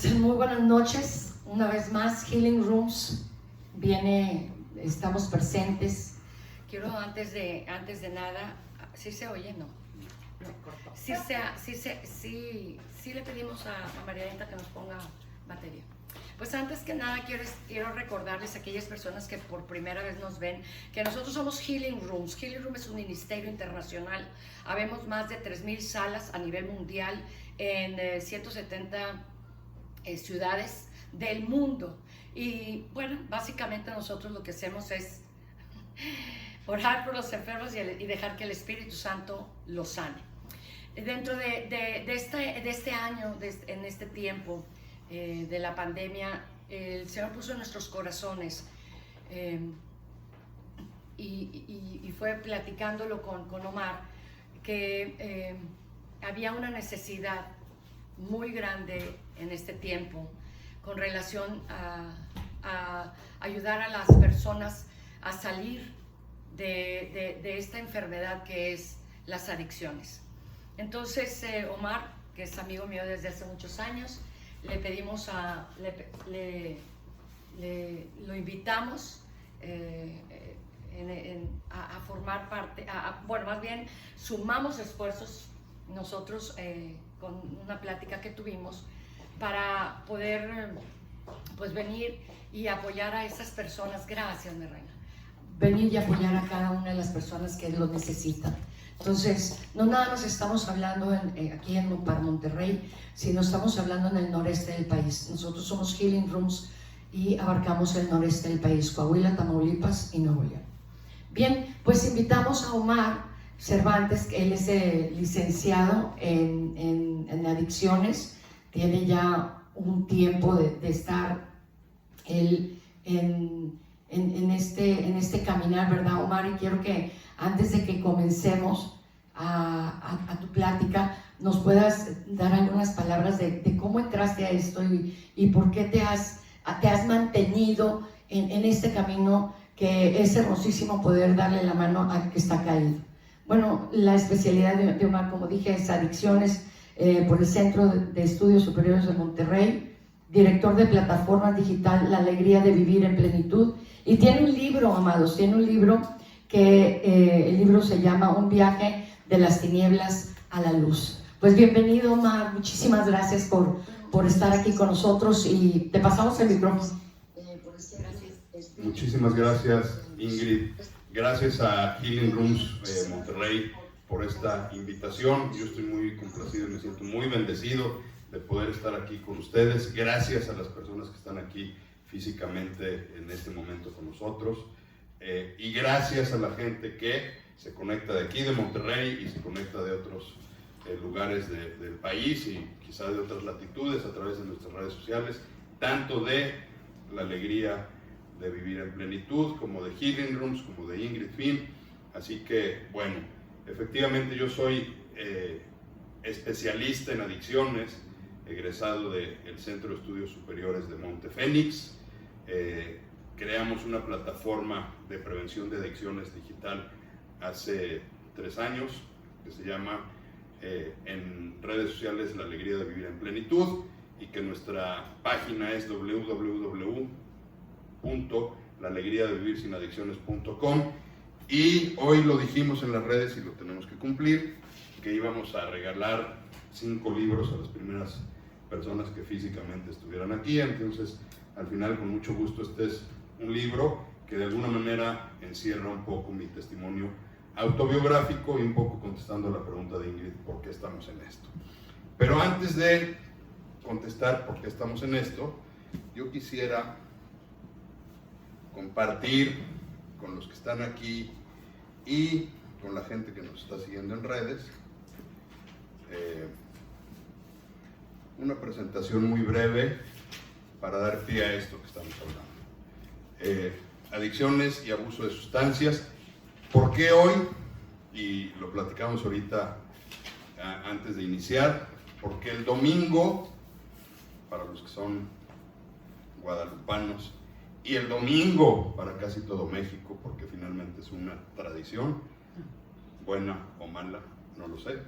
Pues muy buenas noches, una vez más Healing Rooms estamos presentes. Quiero antes de nada, ¿sí se oye? No. Sí le pedimos a Marianita que nos ponga batería. Pues antes que nada quiero recordarles a aquellas personas que por primera vez nos ven que nosotros somos Healing Rooms. Healing Room es un ministerio internacional. Habemos más de 3,000 salas a nivel mundial en 170 ciudades del mundo. Y bueno, básicamente nosotros lo que hacemos es orar por los enfermos y dejar que el Espíritu Santo los sane. Dentro de este año, en este tiempo de la pandemia, el Señor puso en nuestros corazones y fue platicándolo con Omar que había una necesidad muy grande en este tiempo con relación a ayudar a las personas a salir de esta enfermedad que es las adicciones. Entonces Omar, que es amigo mío desde hace muchos años, le pedimos lo invitamos a formar parte, bueno, más bien sumamos esfuerzos nosotros con una plática que tuvimos para poder pues venir y apoyar a esas personas. Gracias, mi reina. Venir y apoyar a cada una de las personas que lo necesitan. Entonces, no nada más estamos hablando aquí para Monterrey, sino estamos hablando en el noreste del país. Nosotros somos Healing Rooms y abarcamos el noreste del país, Coahuila, Tamaulipas y Nuevo León. Bien, pues invitamos a Omar Cervantes, que él es licenciado en adicciones, tiene ya un tiempo de estar él en este caminar, ¿verdad, Omar? Y quiero que antes de que comencemos a tu plática, nos puedas dar algunas palabras de cómo entraste a esto y por qué te has mantenido en este camino, que es hermosísimo poder darle la mano al que está caído. Bueno, la especialidad de Omar, como dije, es adicciones por el Centro de Estudios Superiores de Monterrey, director de plataforma digital La Alegría de Vivir en Plenitud, y tiene un libro, amados, tiene un libro que el libro se llama Un viaje de las tinieblas a la luz. Pues bienvenido, Omar, muchísimas gracias por estar aquí con nosotros y te pasamos el micrófono. Muchísimas gracias, Ingrid. Gracias a Healing Rooms Monterrey por esta invitación. Yo estoy muy complacido y me siento muy bendecido de poder estar aquí con ustedes. Gracias a las personas que están aquí físicamente en este momento con nosotros. Y gracias a la gente que se conecta de aquí, de Monterrey, y se conecta de otros lugares del país y quizás de otras latitudes a través de nuestras redes sociales, tanto de La Alegría de Vivir en Plenitud, como de Healing Rooms, como de Ingrid Finn. Así que, bueno, efectivamente yo soy especialista en adicciones, egresado del Centro de Estudios Superiores de Montefénix. Creamos una plataforma de prevención de adicciones digital hace 3 años, que se llama en redes sociales La Alegría de Vivir en Plenitud, y que nuestra página es www.laalegriadevivirsinadicciones.com. Y hoy lo dijimos en las redes y lo tenemos que cumplir, que íbamos a regalar 5 libros a las primeras personas que físicamente estuvieran aquí. Entonces, al final, con mucho gusto, este es un libro que de alguna manera encierra un poco mi testimonio autobiográfico y un poco contestando la pregunta de Ingrid, ¿por qué estamos en esto? Pero antes de contestar por qué estamos en esto, yo quisiera compartir con los que están aquí y con la gente que nos está siguiendo en redes una presentación muy breve para dar pie a esto que estamos hablando. Adicciones y abuso de sustancias. ¿Por qué hoy? Y lo platicamos ahorita antes de iniciar. Porque el domingo, para los que son guadalupanos, y el domingo para casi todo México, porque finalmente es una tradición, buena o mala, no lo sé,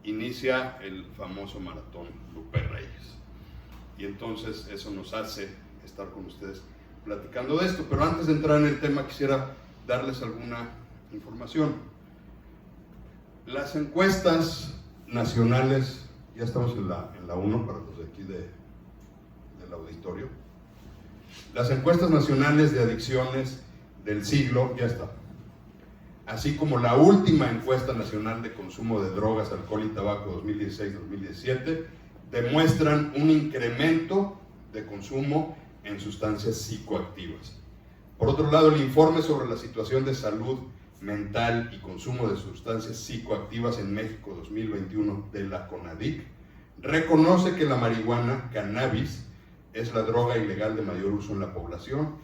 inicia el famoso maratón Lupe Reyes. y entonces eso nos hace estar con ustedes platicando de esto. Pero antes de entrar en el tema, quisiera darles alguna información. Las encuestas nacionales, ya estamos en la 1 para los de aquí del auditorio. Las encuestas nacionales de adicciones del siglo, ya está. Así como la última encuesta nacional de consumo de drogas, alcohol y tabaco 2016-2017, demuestran un incremento de consumo en sustancias psicoactivas. Por otro lado, el informe sobre la situación de salud mental y consumo de sustancias psicoactivas en México 2021 de la CONADIC reconoce que la marihuana, cannabis, es la droga ilegal de mayor uso en la población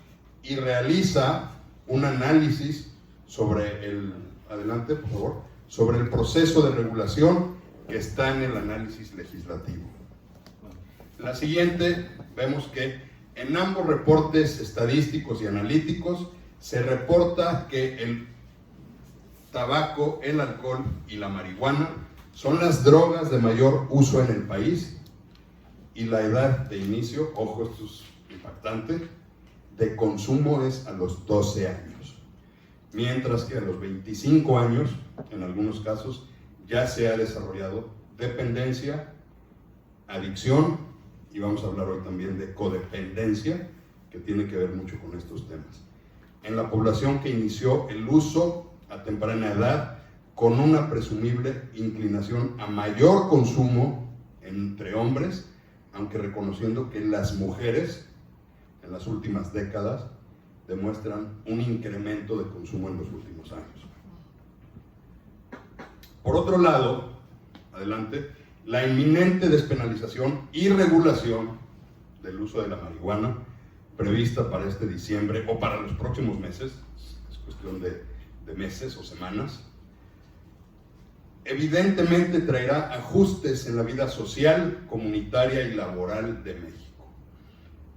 y realiza un análisis sobre adelante por favor, sobre el proceso de regulación que está en el análisis legislativo. La siguiente, vemos que en ambos reportes estadísticos y analíticos se reporta que el tabaco, el alcohol y la marihuana son las drogas de mayor uso en el país, y la edad de inicio, ojo, esto es impactante, de consumo es a los 12 años, mientras que a los 25 años, en algunos casos, ya se ha desarrollado dependencia, adicción, y vamos a hablar hoy también de codependencia, que tiene que ver mucho con estos temas. En la población que inició el uso a temprana edad, con una presumible inclinación a mayor consumo entre hombres, aunque reconociendo que las mujeres en las últimas décadas demuestran un incremento de consumo en los últimos años. Por otro lado, adelante, la inminente despenalización y regulación del uso de la marihuana prevista para este diciembre o para los próximos meses, es cuestión de meses o semanas, evidentemente traerá ajustes en la vida social, comunitaria y laboral de México,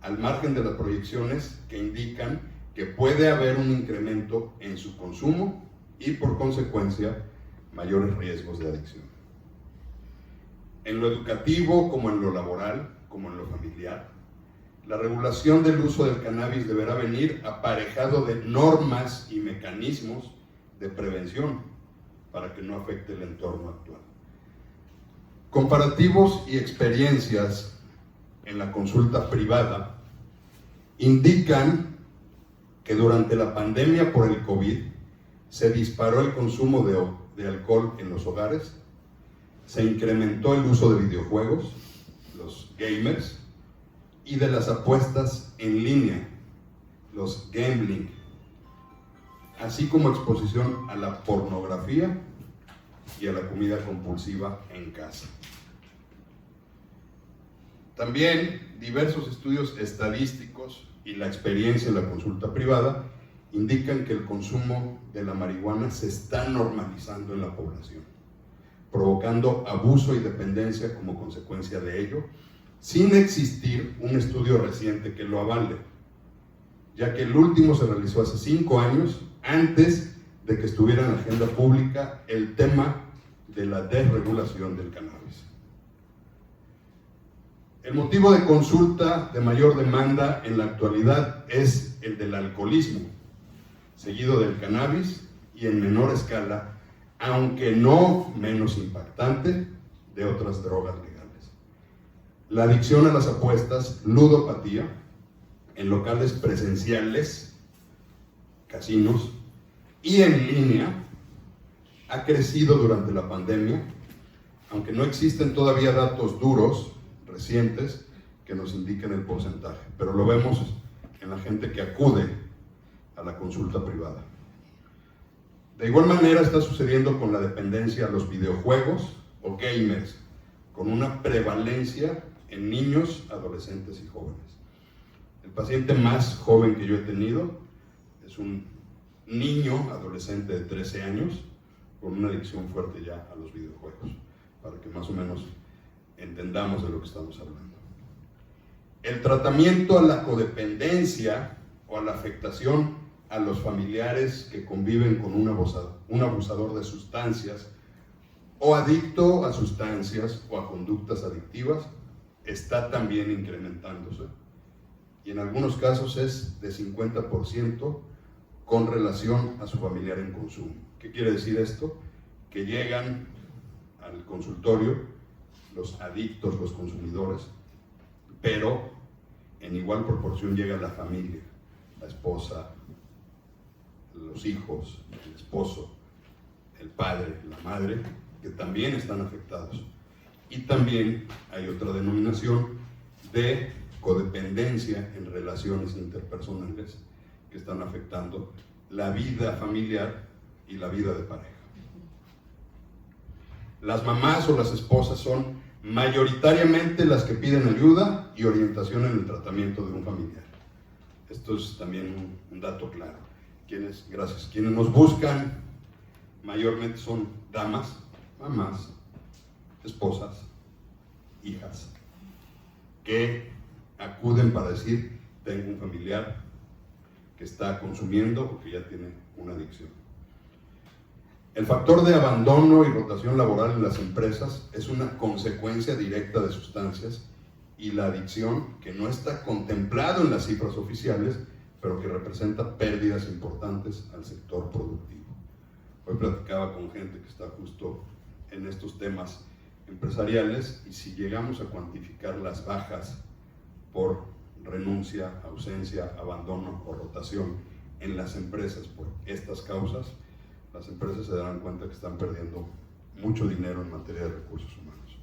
al margen de las proyecciones que indican que puede haber un incremento en su consumo y por consecuencia mayores riesgos de adicción. En lo educativo, como en lo laboral, como en lo familiar, la regulación del uso del cannabis deberá venir aparejado de normas y mecanismos de prevención para que no afecte el entorno actual. Comparativos y experiencias en la consulta privada indican que durante la pandemia por el COVID se disparó el consumo de alcohol en los hogares, se incrementó el uso de videojuegos, los gamers, y de las apuestas en línea, los gambling, así como exposición a la pornografía y a la comida compulsiva en casa. También diversos estudios estadísticos y la experiencia en la consulta privada indican que el consumo de la marihuana se está normalizando en la población, provocando abuso y dependencia como consecuencia de ello, sin existir un estudio reciente que lo avale, ya que el último se realizó hace 5 años, antes de que estuviera en la agenda pública el tema de la desregulación del cannabis. El motivo de consulta de mayor demanda en la actualidad es el del alcoholismo, seguido del cannabis y en menor escala, aunque no menos impactante, de otras drogas legales. La adicción a las apuestas, ludopatía, en locales presenciales, casinos y en línea, ha crecido durante la pandemia, aunque no existen todavía datos duros, recientes, que nos indiquen el porcentaje, pero lo vemos en la gente que acude a la consulta privada. De igual manera está sucediendo con la dependencia a los videojuegos o gamers, con una prevalencia en niños, adolescentes y jóvenes. El paciente más joven que yo he tenido es un niño adolescente de 13 años con una adicción fuerte ya a los videojuegos, para que más o menos entendamos de lo que estamos hablando. El tratamiento a la codependencia o a la afectación a los familiares que conviven con un abusador de sustancias o adicto a sustancias o a conductas adictivas está también incrementándose. Y en algunos casos es de 50% con relación a su familiar en consumo. ¿Qué quiere decir esto? Que llegan al consultorio los adictos, los consumidores, pero en igual proporción llega la familia, la esposa, los hijos, el esposo, el padre, la madre, que también están afectados. Y también hay otra denominación de codependencia en relaciones interpersonales que están afectando la vida familiar y la vida de pareja. Las mamás o las esposas son mayoritariamente las que piden ayuda y orientación en el tratamiento de un familiar. Esto es también un dato claro. Quienes nos buscan mayormente son damas, mamás, esposas, hijas, que acuden para decir: tengo un familiar que está consumiendo o que ya tiene una adicción. El factor de abandono y rotación laboral en las empresas es una consecuencia directa de sustancias y la adicción, que no está contemplado en las cifras oficiales, pero que representa pérdidas importantes al sector productivo. Hoy platicaba con gente que está justo en estos temas empresariales, y si llegamos a cuantificar las bajas por renuncia, ausencia, abandono o rotación en las empresas por estas causas, las empresas se darán cuenta que están perdiendo mucho dinero en materia de recursos humanos.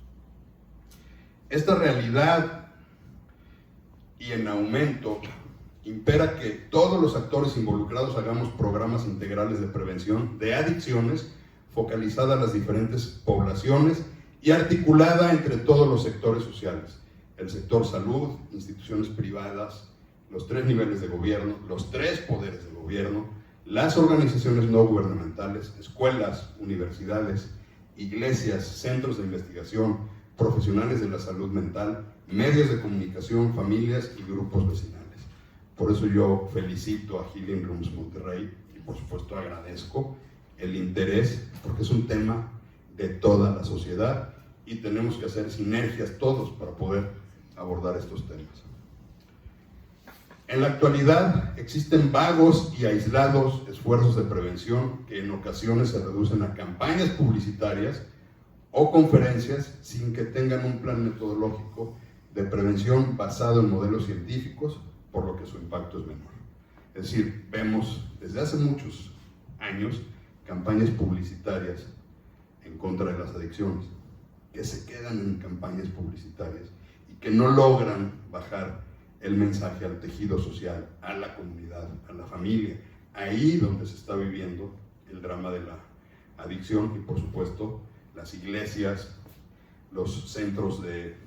Esta realidad y en aumento impera que todos los actores involucrados hagamos programas integrales de prevención de adicciones focalizada a las diferentes poblaciones y articulada entre todos los sectores sociales: el sector salud, instituciones privadas, los 3 niveles de gobierno, los 3 poderes de gobierno, las organizaciones no gubernamentales, escuelas, universidades, iglesias, centros de investigación, profesionales de la salud mental, medios de comunicación, familias y grupos vecinales. Por eso yo felicito a Healing Rooms Monterrey y por supuesto agradezco el interés, porque es un tema de toda la sociedad y tenemos que hacer sinergias todos para poder abordar estos temas. En la actualidad existen vagos y aislados esfuerzos de prevención que en ocasiones se reducen a campañas publicitarias o conferencias sin que tengan un plan metodológico de prevención basado en modelos científicos, por lo que su impacto es menor. Es decir, vemos desde hace muchos años campañas publicitarias en contra de las adicciones, que se quedan en campañas publicitarias y que no logran bajar el mensaje al tejido social, a la comunidad, a la familia, ahí donde se está viviendo el drama de la adicción. Y por supuesto las iglesias, los centros de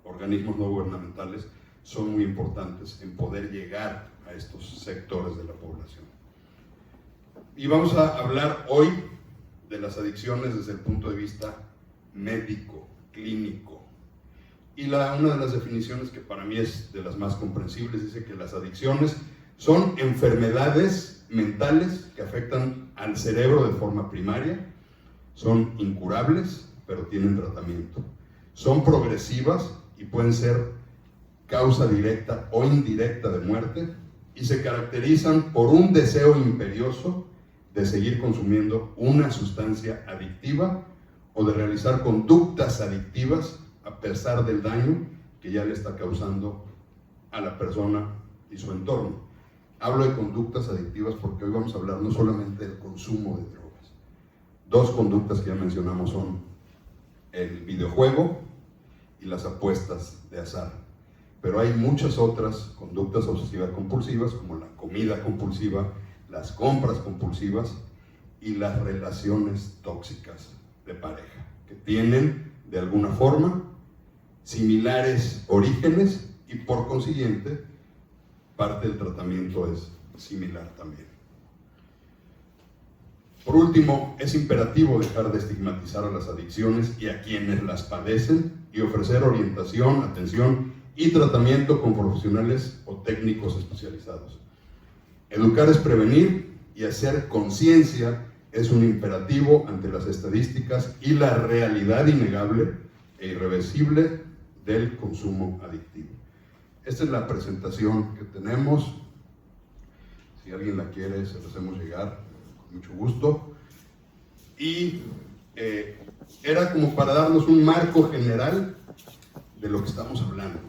organismos no gubernamentales son muy importantes en poder llegar a estos sectores de la población. Y vamos a hablar hoy de las adicciones desde el punto de vista médico, clínico. Y una de las definiciones que para mí es de las más comprensibles dice que las adicciones son enfermedades mentales que afectan al cerebro de forma primaria, son incurables, pero tienen tratamiento, son progresivas y pueden ser causa directa o indirecta de muerte, y se caracterizan por un deseo imperioso de seguir consumiendo una sustancia adictiva o de realizar conductas adictivas a pesar del daño que ya le está causando a la persona y su entorno. Hablo de conductas adictivas porque hoy vamos a hablar no solamente del consumo de drogas. 2 conductas que ya mencionamos son el videojuego y las apuestas de azar. Pero hay muchas otras conductas obsesivas compulsivas, como la comida compulsiva, las compras compulsivas y las relaciones tóxicas de pareja, que tienen de alguna forma similares orígenes y por consiguiente parte del tratamiento es similar también. Por último, es imperativo dejar de estigmatizar a las adicciones y a quienes las padecen y ofrecer orientación, atención y tratamiento con profesionales o técnicos especializados. Educar es prevenir y hacer conciencia es un imperativo ante las estadísticas y la realidad innegable e irreversible del consumo adictivo. Esta es la presentación que tenemos. Si alguien la quiere, se la hacemos llegar con mucho gusto. Y era como para darnos un marco general de lo que estamos hablando.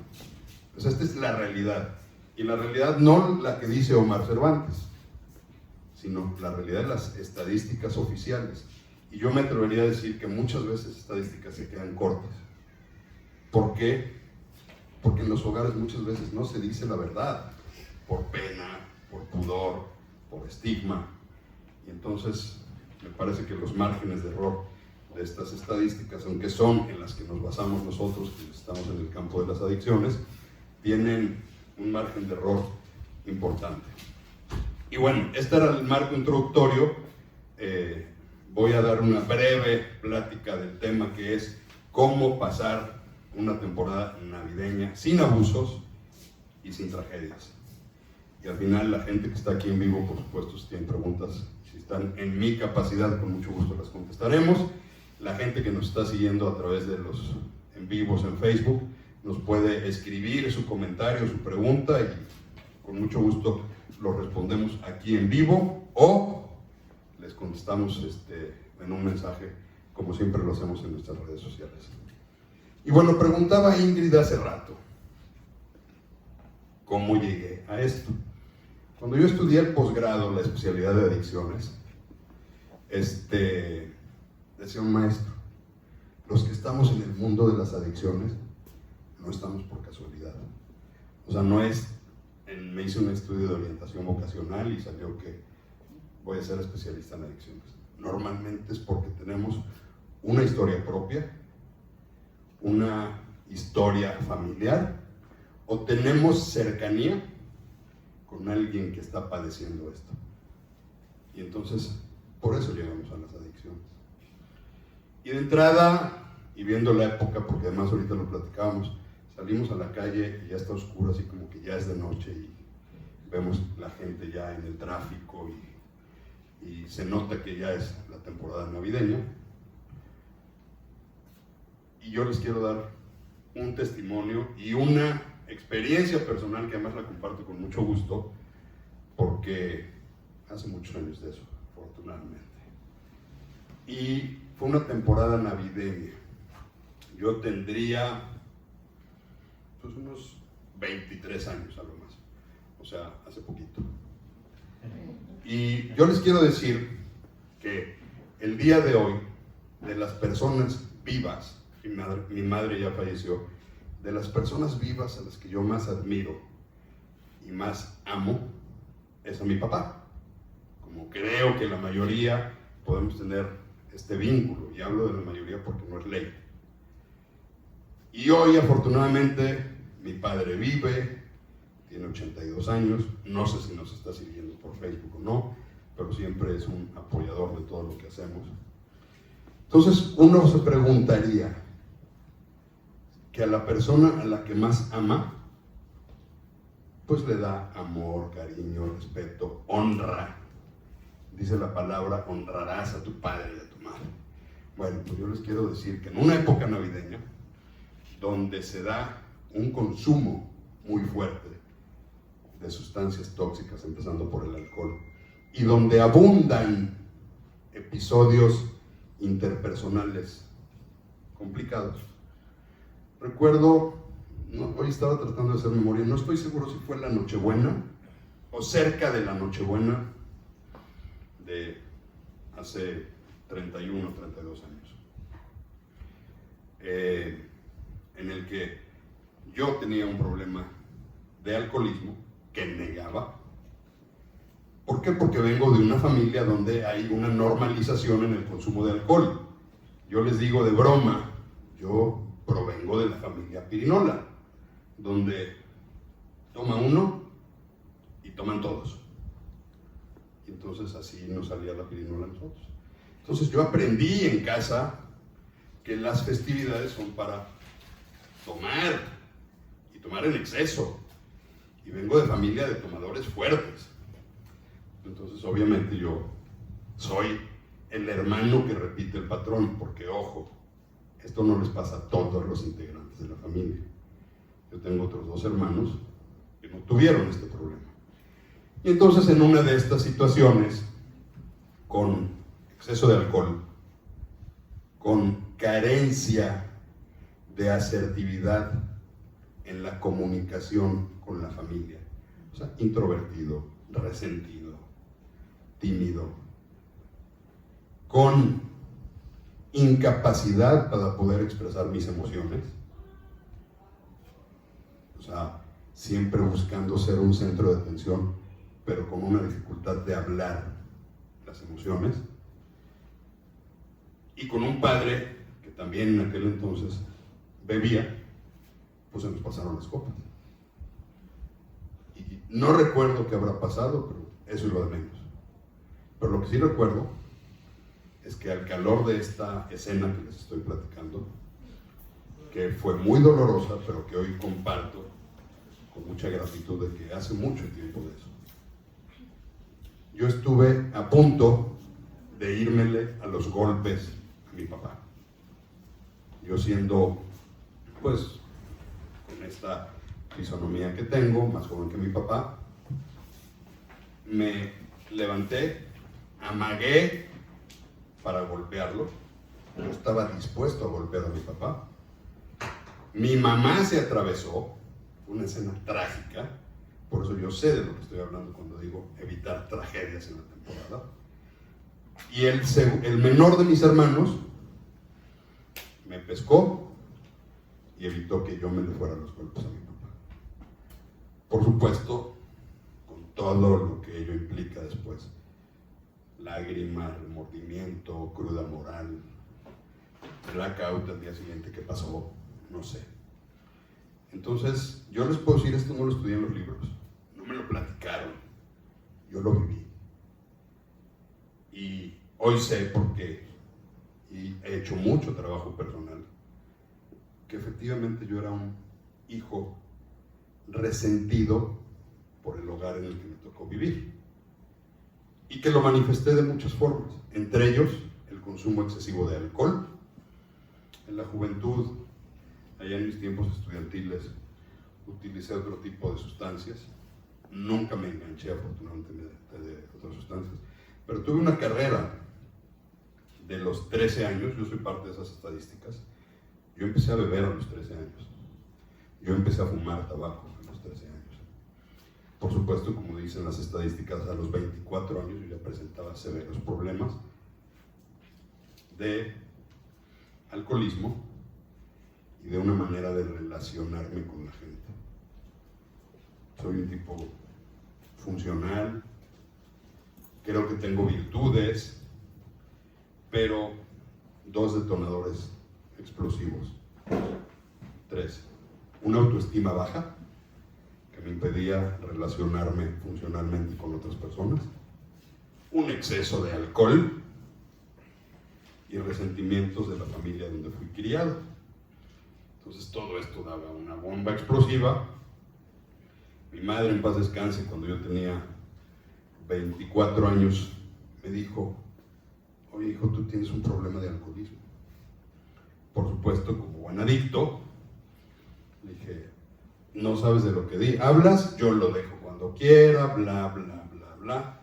Pues esta es la realidad. Y la realidad no la que dice Omar Cervantes, sino la realidad de las estadísticas oficiales. Y yo me atrevería a decir que muchas veces estadísticas se quedan cortas. ¿Por qué? Porque en los hogares muchas veces no se dice la verdad, por pena, por pudor, por estigma. Y entonces me parece que los márgenes de error de estas estadísticas, aunque son en las que nos basamos nosotros, que estamos en el campo de las adicciones, tienen un margen de error importante. Y bueno, este era el marco introductorio. Voy a dar una breve plática del tema, que es cómo pasar una temporada navideña sin abusos y sin tragedias. Y al final la gente que está aquí en vivo, por supuesto, si tienen preguntas, si están en mi capacidad, con mucho gusto las contestaremos. La gente que nos está siguiendo a través de los en vivos en Facebook nos puede escribir su comentario, su pregunta, y con mucho gusto lo respondemos aquí en vivo, o les contestamos en un mensaje, como siempre lo hacemos en nuestras redes sociales. Y bueno, preguntaba Ingrid hace rato, ¿cómo llegué a esto? Cuando yo estudié el posgrado, la especialidad de adicciones, decía un maestro, los que estamos en el mundo de las adicciones no estamos por casualidad. O sea, no es, me hice un estudio de orientación vocacional y salió que voy a ser especialista en adicciones. Normalmente es porque tenemos una historia propia, una historia familiar, o tenemos cercanía con alguien que está padeciendo esto. Y entonces, por eso llegamos a las adicciones. Y de entrada, y viendo la época, porque además ahorita lo platicábamos, salimos a la calle y ya está oscuro, así como que ya es de noche, y vemos la gente ya en el tráfico, y se nota que ya es la temporada navideña. Y yo les quiero dar un testimonio y una experiencia personal que además la comparto con mucho gusto, porque hace muchos años de eso, afortunadamente. Y fue una temporada navideña. Yo tendría pues unos 23 años a lo más, o sea, hace poquito. Y yo les quiero decir que el día de hoy, de las personas vivas, mi madre ya falleció, de las personas vivas a las que yo más admiro y más amo, es a mi papá. Como creo que la mayoría podemos tener este vínculo, y hablo de la mayoría porque no es ley. Y hoy, afortunadamente, mi padre vive, tiene 82 años, no sé si nos está siguiendo por Facebook o no, pero siempre es un apoyador de todo lo que hacemos. Entonces, uno se preguntaría que a la persona a la que más ama, pues le da amor, cariño, respeto, honra. Dice la palabra, honrarás a tu padre y a tu madre. Bueno, pues yo les quiero decir que en una época navideña, donde se da un consumo muy fuerte de sustancias tóxicas, empezando por el alcohol, y donde abundan episodios interpersonales complicados. Recuerdo, hoy estaba tratando de hacer memoria, no estoy seguro si fue la Nochebuena o cerca de la Nochebuena de hace 31 o 32 años, en el que yo tenía un problema de alcoholismo que negaba. ¿Por qué? Porque vengo de una familia donde hay una normalización en el consumo de alcohol. Yo les digo de broma, yo provengo de la familia Pirinola, donde toma uno y toman todos. Y entonces así nos salía la pirinola a nosotros. Entonces yo aprendí en casa que las festividades son para tomar, y tomar en exceso. Y vengo de familia de tomadores fuertes. Entonces obviamente yo soy el hermano que repite el patrón, porque ojo, esto no les pasa a todos los integrantes de la familia. Yo tengo otros 2 hermanos que no tuvieron este problema. Y entonces en una de estas situaciones, con exceso de alcohol, con carencia de asertividad en la comunicación con la familia, o sea, introvertido, resentido, tímido, con incapacidad para poder expresar mis emociones, o sea, siempre buscando ser un centro de atención, pero con una dificultad de hablar las emociones, y con un padre que también en aquel entonces bebía, pues se nos pasaron las copas. Y no recuerdo qué habrá pasado, pero eso es lo de menos. Pero lo que sí recuerdo es que al calor de esta escena que les estoy platicando, que fue muy dolorosa, pero que hoy comparto con mucha gratitud de que hace mucho tiempo de eso, yo estuve a punto de írmele a los golpes a mi papá. Yo siendo, pues, con esta fisonomía que tengo, más joven que mi papá, me levanté, amagué para golpearlo. Yo estaba dispuesto a golpear a mi papá. Mi mamá se atravesó, una escena trágica, por eso yo sé de lo que estoy hablando cuando digo evitar tragedias en la temporada. Y el menor de mis hermanos me pescó y evitó que yo me le fuera los golpes a mi papá. Por supuesto, con todo lo que ello implica después. Lágrimas, remordimiento, cruda moral, blackout al día siguiente, ¿qué pasó? No sé. Entonces, yo les puedo decir, esto no lo estudié en los libros, no me lo platicaron, yo lo viví. Y hoy sé por qué, y he hecho mucho trabajo personal, que efectivamente yo era un hijo resentido por el hogar en el que me tocó vivir. Y que lo manifesté de muchas formas, entre ellos el consumo excesivo de alcohol. En la juventud, allá en mis tiempos estudiantiles, utilicé otro tipo de sustancias. Nunca me enganché afortunadamente de otras sustancias, pero tuve una carrera de los 13 años, yo soy parte de esas estadísticas. Yo empecé a beber a los 13 años, yo empecé a fumar tabaco a los 13 años. Por supuesto, como dicen las estadísticas, a los 24 años yo ya presentaba severos problemas de alcoholismo y de una manera de relacionarme con la gente. Soy un tipo funcional, creo que tengo virtudes, pero 2 detonadores explosivos. 3, una autoestima baja, que me impedía relacionarme funcionalmente con otras personas, un exceso de alcohol y resentimientos de la familia donde fui criado. Entonces todo esto daba una bomba explosiva. Mi madre, en paz descanse, cuando yo tenía 24 años, me dijo: oye hijo, tú tienes un problema de alcoholismo. Por supuesto, como buen adicto, le dije: no sabes de lo que hablas, yo lo dejo cuando quiera, bla, bla, bla, bla.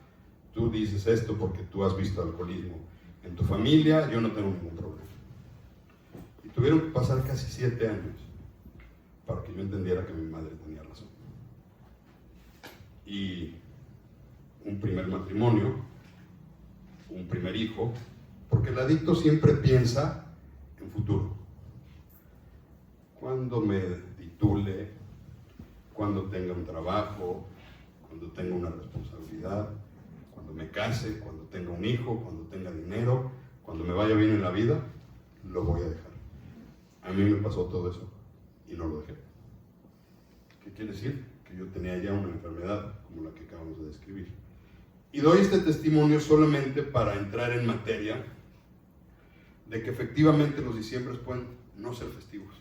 Tú dices esto porque tú has visto alcoholismo en tu familia, yo no tengo ningún problema. Y tuvieron que pasar casi 7 años para que yo entendiera que mi madre tenía razón. Y un primer matrimonio, un primer hijo, porque el adicto siempre piensa en futuro. Cuando me titule, cuando tenga un trabajo, cuando tenga una responsabilidad, cuando me case, cuando tenga un hijo, cuando tenga dinero, cuando me vaya bien en la vida, lo voy a dejar. A mí me pasó todo eso y no lo dejé. ¿Qué quiere decir? Que yo tenía ya una enfermedad como la que acabamos de describir. Y doy este testimonio solamente para entrar en materia de que efectivamente los diciembres pueden no ser festivos.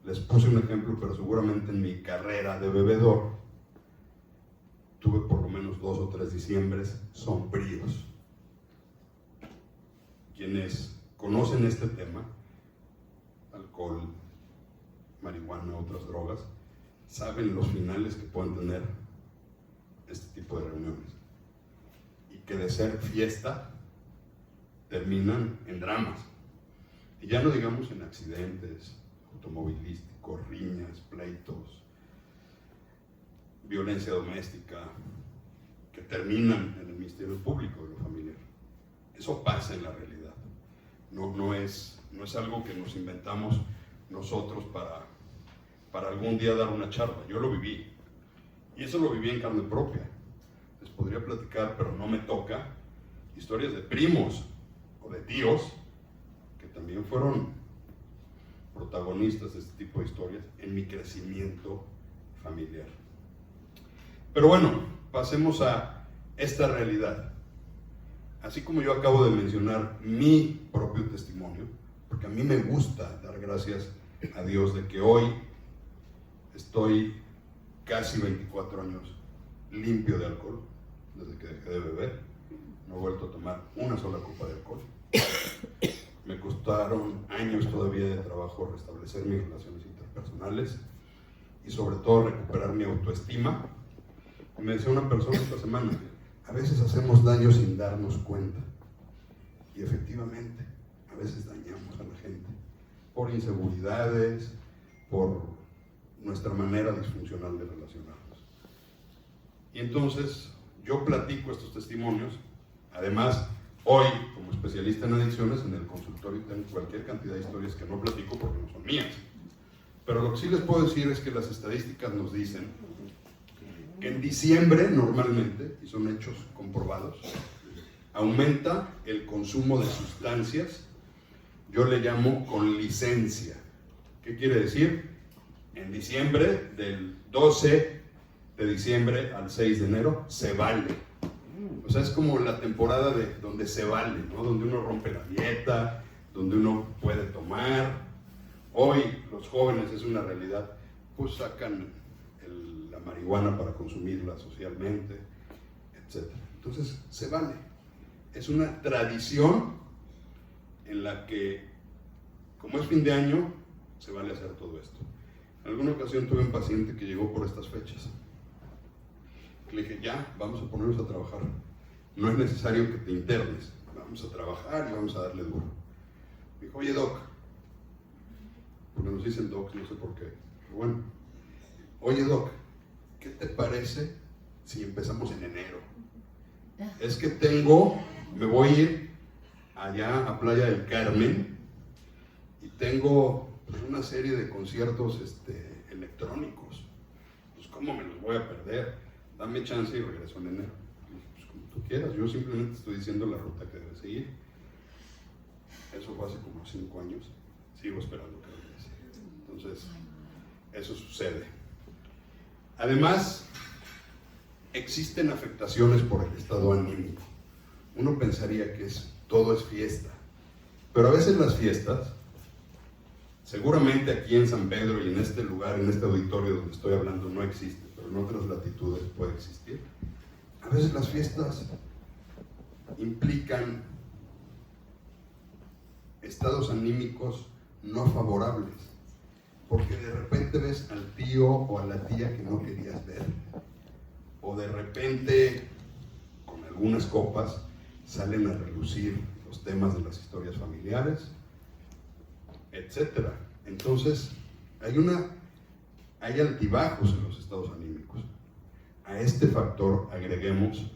Les puse un ejemplo, pero seguramente en mi carrera de bebedor tuve por lo menos 2 o 3 diciembres sombríos. Quienes conocen este tema alcohol, marihuana, otras drogas, saben los finales que pueden tener este tipo de reuniones. Y que de ser fiesta, terminan en dramas. Y ya no digamos en accidentes automovilísticos, riñas, pleitos, violencia doméstica, que terminan en el Ministerio Público de lo familiar. Eso pasa en la realidad. No es algo que nos inventamos nosotros para algún día dar una charla. Yo lo viví. Y eso lo viví en carne propia. Les podría platicar, pero no me toca, historias de primos o de tíos que también fueron protagonistas de este tipo de historias en mi crecimiento familiar. Pero bueno, pasemos a esta realidad. Así como yo acabo de mencionar mi propio testimonio, porque a mí me gusta dar gracias a Dios de que hoy estoy casi 24 años limpio de alcohol, desde que dejé de beber, no he vuelto a tomar una sola copa de alcohol. Me costaron años todavía de trabajo restablecer mis relaciones interpersonales y sobre todo recuperar mi autoestima. Y me decía una persona esta semana, a veces hacemos daño sin darnos cuenta. Y efectivamente, a veces dañamos a la gente por inseguridades, por nuestra manera disfuncional de relacionarnos. Y entonces yo platico estos testimonios. Además, hoy, como especialista en adicciones, en el consultorio tengo cualquier cantidad de historias que no platico porque no son mías. Pero lo que sí les puedo decir es que las estadísticas nos dicen que en diciembre, normalmente, y son hechos comprobados, aumenta el consumo de sustancias, yo le llamo con licencia. ¿Qué quiere decir? En diciembre, del 12 de diciembre al 6 de enero, se vale. O sea, es como la temporada de donde se vale, ¿no? Donde uno rompe la dieta, donde uno puede tomar. Hoy los jóvenes, es una realidad, pues sacan la marihuana para consumirla socialmente, etc. Entonces, se vale. Es una tradición en la que, como es fin de año, se vale hacer todo esto. En alguna ocasión tuve un paciente que llegó por estas fechas. Le dije, ya, vamos a ponernos a trabajar. No es necesario que te internes. Vamos a trabajar y vamos a darle duro. Me dijo, oye, doc. Porque nos dicen doc, no sé por qué. Pero bueno. Oye, doc, ¿qué te parece si empezamos en enero? Es que me voy a ir allá a Playa del Carmen y tengo pues, una serie de conciertos electrónicos. Pues, ¿cómo me los voy a perder? Dame chance y regreso en enero. Pues como tú quieras, yo simplemente estoy diciendo la ruta que debes seguir. Eso fue hace como 5 años. Sigo esperando que regrese. Entonces, eso sucede. Además, existen afectaciones por el estado anímico. Uno pensaría que todo es fiesta. Pero a veces las fiestas, seguramente aquí en San Pedro y en este lugar, en este auditorio donde estoy hablando, no existen. Pero en otras latitudes puede existir. A veces las fiestas implican estados anímicos no favorables, porque de repente ves al tío o a la tía que no querías ver, o de repente, con algunas copas, salen a relucir los temas de las historias familiares, etc. Entonces, hay altibajos en los estados anímicos. A este factor agreguemos,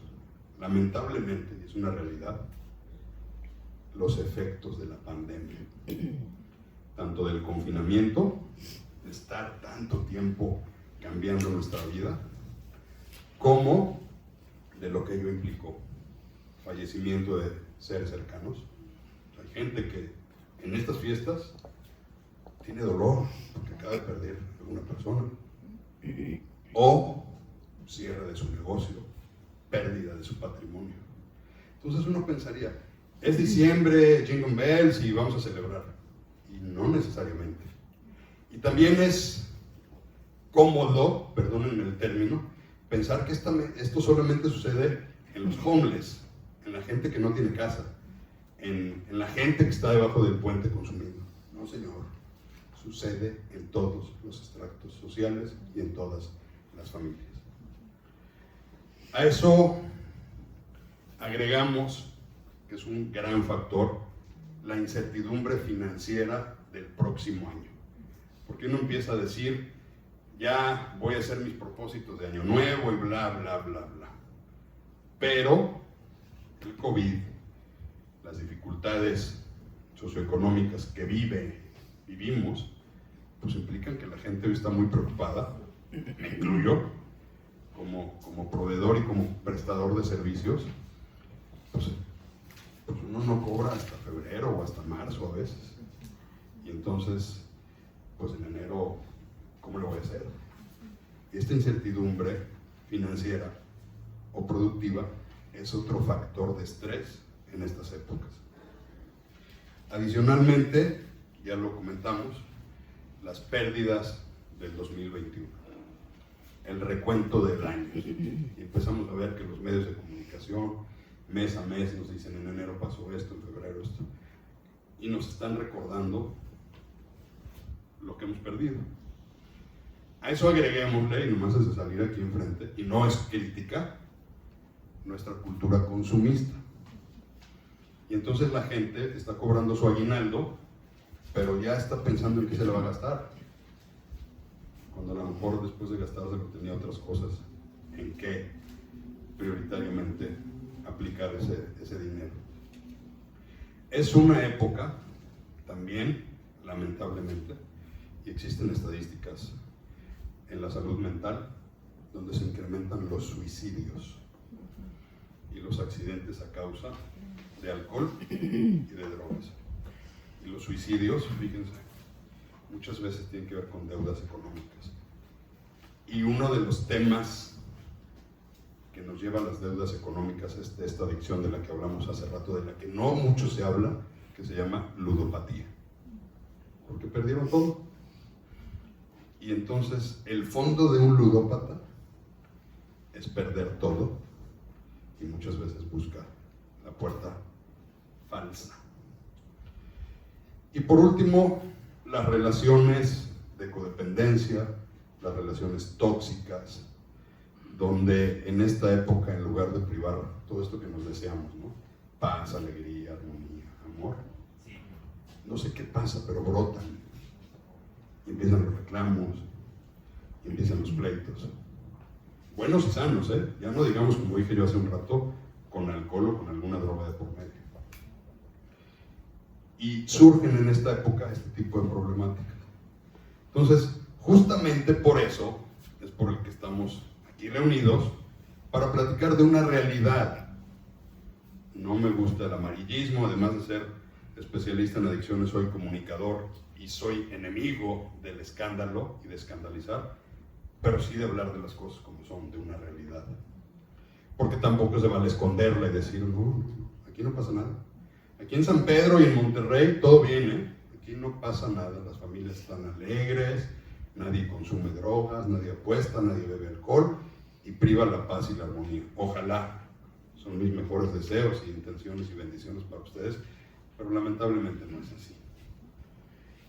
lamentablemente, y es una realidad, los efectos de la pandemia. Tanto del confinamiento, de estar tanto tiempo cambiando nuestra vida, como de lo que ello implicó. Fallecimiento de seres cercanos. Hay gente que en estas fiestas tiene dolor porque acaba de perder a una persona, o cierre de su negocio, pérdida de su patrimonio. Entonces uno pensaría, es diciembre, Jingle Bells y vamos a celebrar, y no necesariamente. Y también es cómodo, perdónenme el término, pensar que esto solamente sucede en los homeless, en la gente que no tiene casa, en la gente que está debajo del puente consumiendo. No, señor. sucede en todos los estratos sociales y en todas las familias. A eso agregamos, que es un gran factor, la incertidumbre financiera del próximo año. Porque uno empieza a decir, ya voy a hacer mis propósitos de año nuevo y bla, bla, bla, bla. Pero el COVID, las dificultades socioeconómicas que vivimos, pues implican que la gente hoy está muy preocupada, me incluyo, como proveedor y como prestador de servicios, pues uno no cobra hasta febrero o hasta marzo a veces. Y entonces, pues en enero, ¿cómo lo voy a hacer? Y esta incertidumbre financiera o productiva es otro factor de estrés en estas épocas. Adicionalmente, ya lo comentamos, las pérdidas del 2021, el recuento del año. Y empezamos a ver que los medios de comunicación, mes a mes, nos dicen en enero pasó esto, en febrero esto, y nos están recordando lo que hemos perdido. A eso agreguémosle, y nomás es de salir aquí enfrente, y no es crítica, nuestra cultura consumista. Y entonces la gente está cobrando su aguinaldo, pero ya está pensando en qué se le va a gastar. Cuando a lo mejor después de gastárselo tenía otras cosas en qué prioritariamente aplicar ese dinero. Es una época también, lamentablemente, y existen estadísticas en la salud mental, donde se incrementan los suicidios y los accidentes a causa de alcohol y de drogas. Y los suicidios, fíjense, muchas veces tienen que ver con deudas económicas. Y uno de los temas que nos lleva a las deudas económicas es de esta adicción de la que hablamos hace rato, de la que no mucho se habla, que se llama ludopatía. Porque perdieron todo. Y entonces el fondo de un ludópata es perder todo y muchas veces busca la puerta falsa. Y por último, las relaciones de codependencia, las relaciones tóxicas, donde en esta época, en lugar de privar todo esto que nos deseamos, ¿no? Paz, alegría, armonía, amor, no sé qué pasa, pero brotan. Y empiezan los reclamos, y empiezan los pleitos. Buenos y sanos, ¿eh? Ya no digamos, como dije yo hace un rato, con alcohol o con alguna droga de por medio. Y surgen en esta época este tipo de problemáticas. Entonces, justamente por eso es por el que estamos aquí reunidos, para platicar de una realidad. No me gusta el amarillismo, además de ser especialista en adicciones, soy comunicador y soy enemigo del escándalo y de escandalizar, pero sí de hablar de las cosas como son, de una realidad. Porque tampoco se vale esconderla y decir, no, aquí no pasa nada. Aquí en San Pedro y en Monterrey todo bien, ¿eh? Aquí no pasa nada, las familias están alegres, nadie consume drogas, nadie apuesta, nadie bebe alcohol y priva la paz y la armonía. Ojalá, son mis mejores deseos y intenciones y bendiciones para ustedes, pero lamentablemente no es así.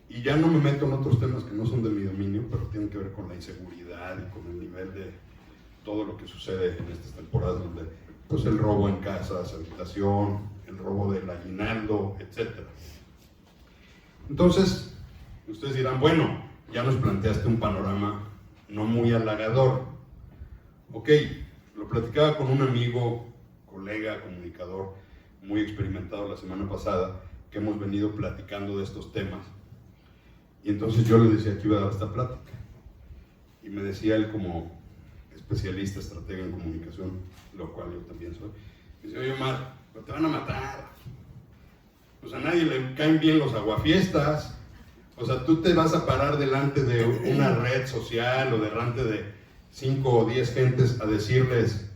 Y ya no me meto en otros temas que no son de mi dominio, pero tienen que ver con la inseguridad y con el nivel de todo lo que sucede en estas temporadas, donde pues el robo en casas, habitación, el robo del aguinaldo, etc. Entonces, ustedes dirán, bueno, ya nos planteaste un panorama no muy halagador. Ok, lo platicaba con un amigo, colega, comunicador, muy experimentado la semana pasada, que hemos venido platicando de estos temas. Y entonces yo le decía que iba a dar esta plática. Y me decía él, como especialista, estratega en comunicación, lo cual yo también soy, me dice, oye Omar, te van a matar. Pues a nadie le caen bien los aguafiestas. O sea, tú te vas a parar delante de una red social o delante de 5 o 10 gentes a decirles,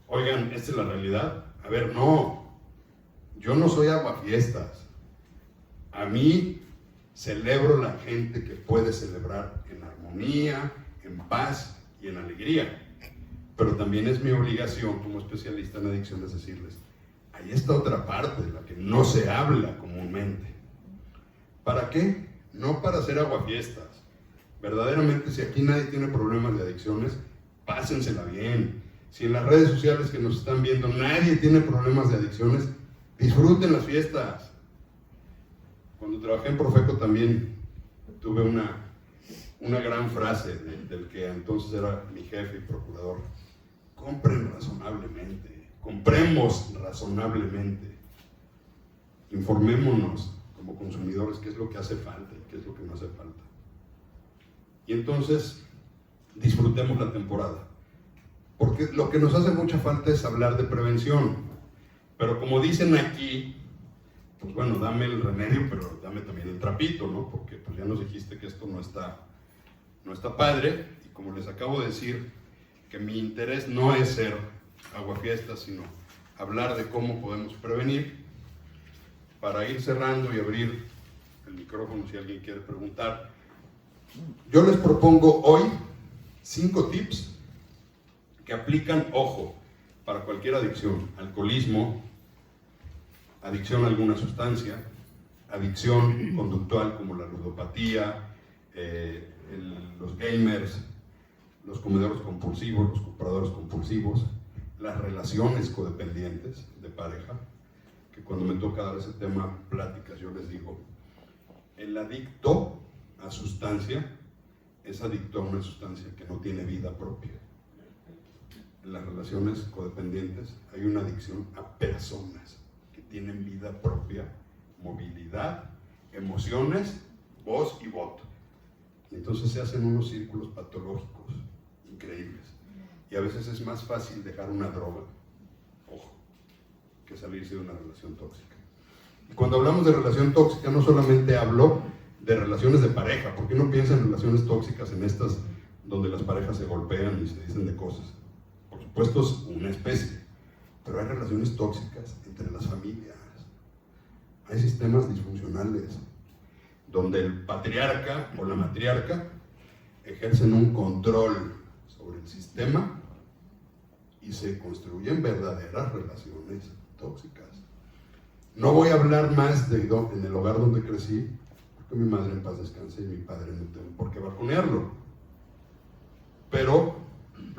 oigan, ¿esta es la realidad? A ver, no, yo no soy aguafiestas. A mí celebro la gente que puede celebrar en armonía, en paz y en alegría. Pero también es mi obligación como especialista en adicciones decirles, ahí está otra parte de la que no se habla comúnmente. ¿Para qué? no para hacer aguafiestas. Verdaderamente, si aquí nadie tiene problemas de adicciones, pásensela bien. Si en las redes sociales que nos están viendo nadie tiene problemas de adicciones, disfruten las fiestas. Cuando trabajé en Profeco también tuve una gran frase del que entonces era mi jefe y procurador: compren razonablemente, compremos razonablemente, informémonos como consumidores qué es lo que hace falta y qué es lo que no hace falta. Y entonces disfrutemos la temporada, porque lo que nos hace mucha falta es hablar de prevención. Pero como dicen aquí, pues bueno, dame el remedio, pero dame también el trapito, ¿no? Porque pues ya nos dijiste que esto no está padre, y como les acabo de decir, que mi interés no es ser aguafiestas, sino hablar de cómo podemos prevenir. Para ir cerrando y abrir el micrófono si alguien quiere preguntar, yo les propongo hoy 5 tips que aplican, ojo, para cualquier adicción: alcoholismo, adicción a alguna sustancia, adicción conductual como la ludopatía, los gamers, los comedores compulsivos, los compradores compulsivos, las relaciones codependientes de pareja, que cuando me toca dar ese tema pláticas yo les digo, el adicto a sustancia es adicto a una sustancia que no tiene vida propia. En las relaciones codependientes hay una adicción a personas que tienen vida propia, movilidad, emociones, voz y voto. Y entonces se hacen unos círculos patológicos increíbles. Y a veces es más fácil dejar una droga, ojo, que salirse de una relación tóxica. Y cuando hablamos de relación tóxica, no solamente hablo de relaciones de pareja, porque uno piensa en relaciones tóxicas, en estas donde las parejas se golpean y se dicen de cosas. Por supuesto es una especie, pero hay relaciones tóxicas entre las familias. Hay sistemas disfuncionales donde el patriarca o la matriarca ejercen un control sobre el sistema y se construyen verdaderas relaciones tóxicas. No voy a hablar más de en el hogar donde crecí, porque mi madre en paz descanse y mi padre no tengo por qué bajonearlo. Pero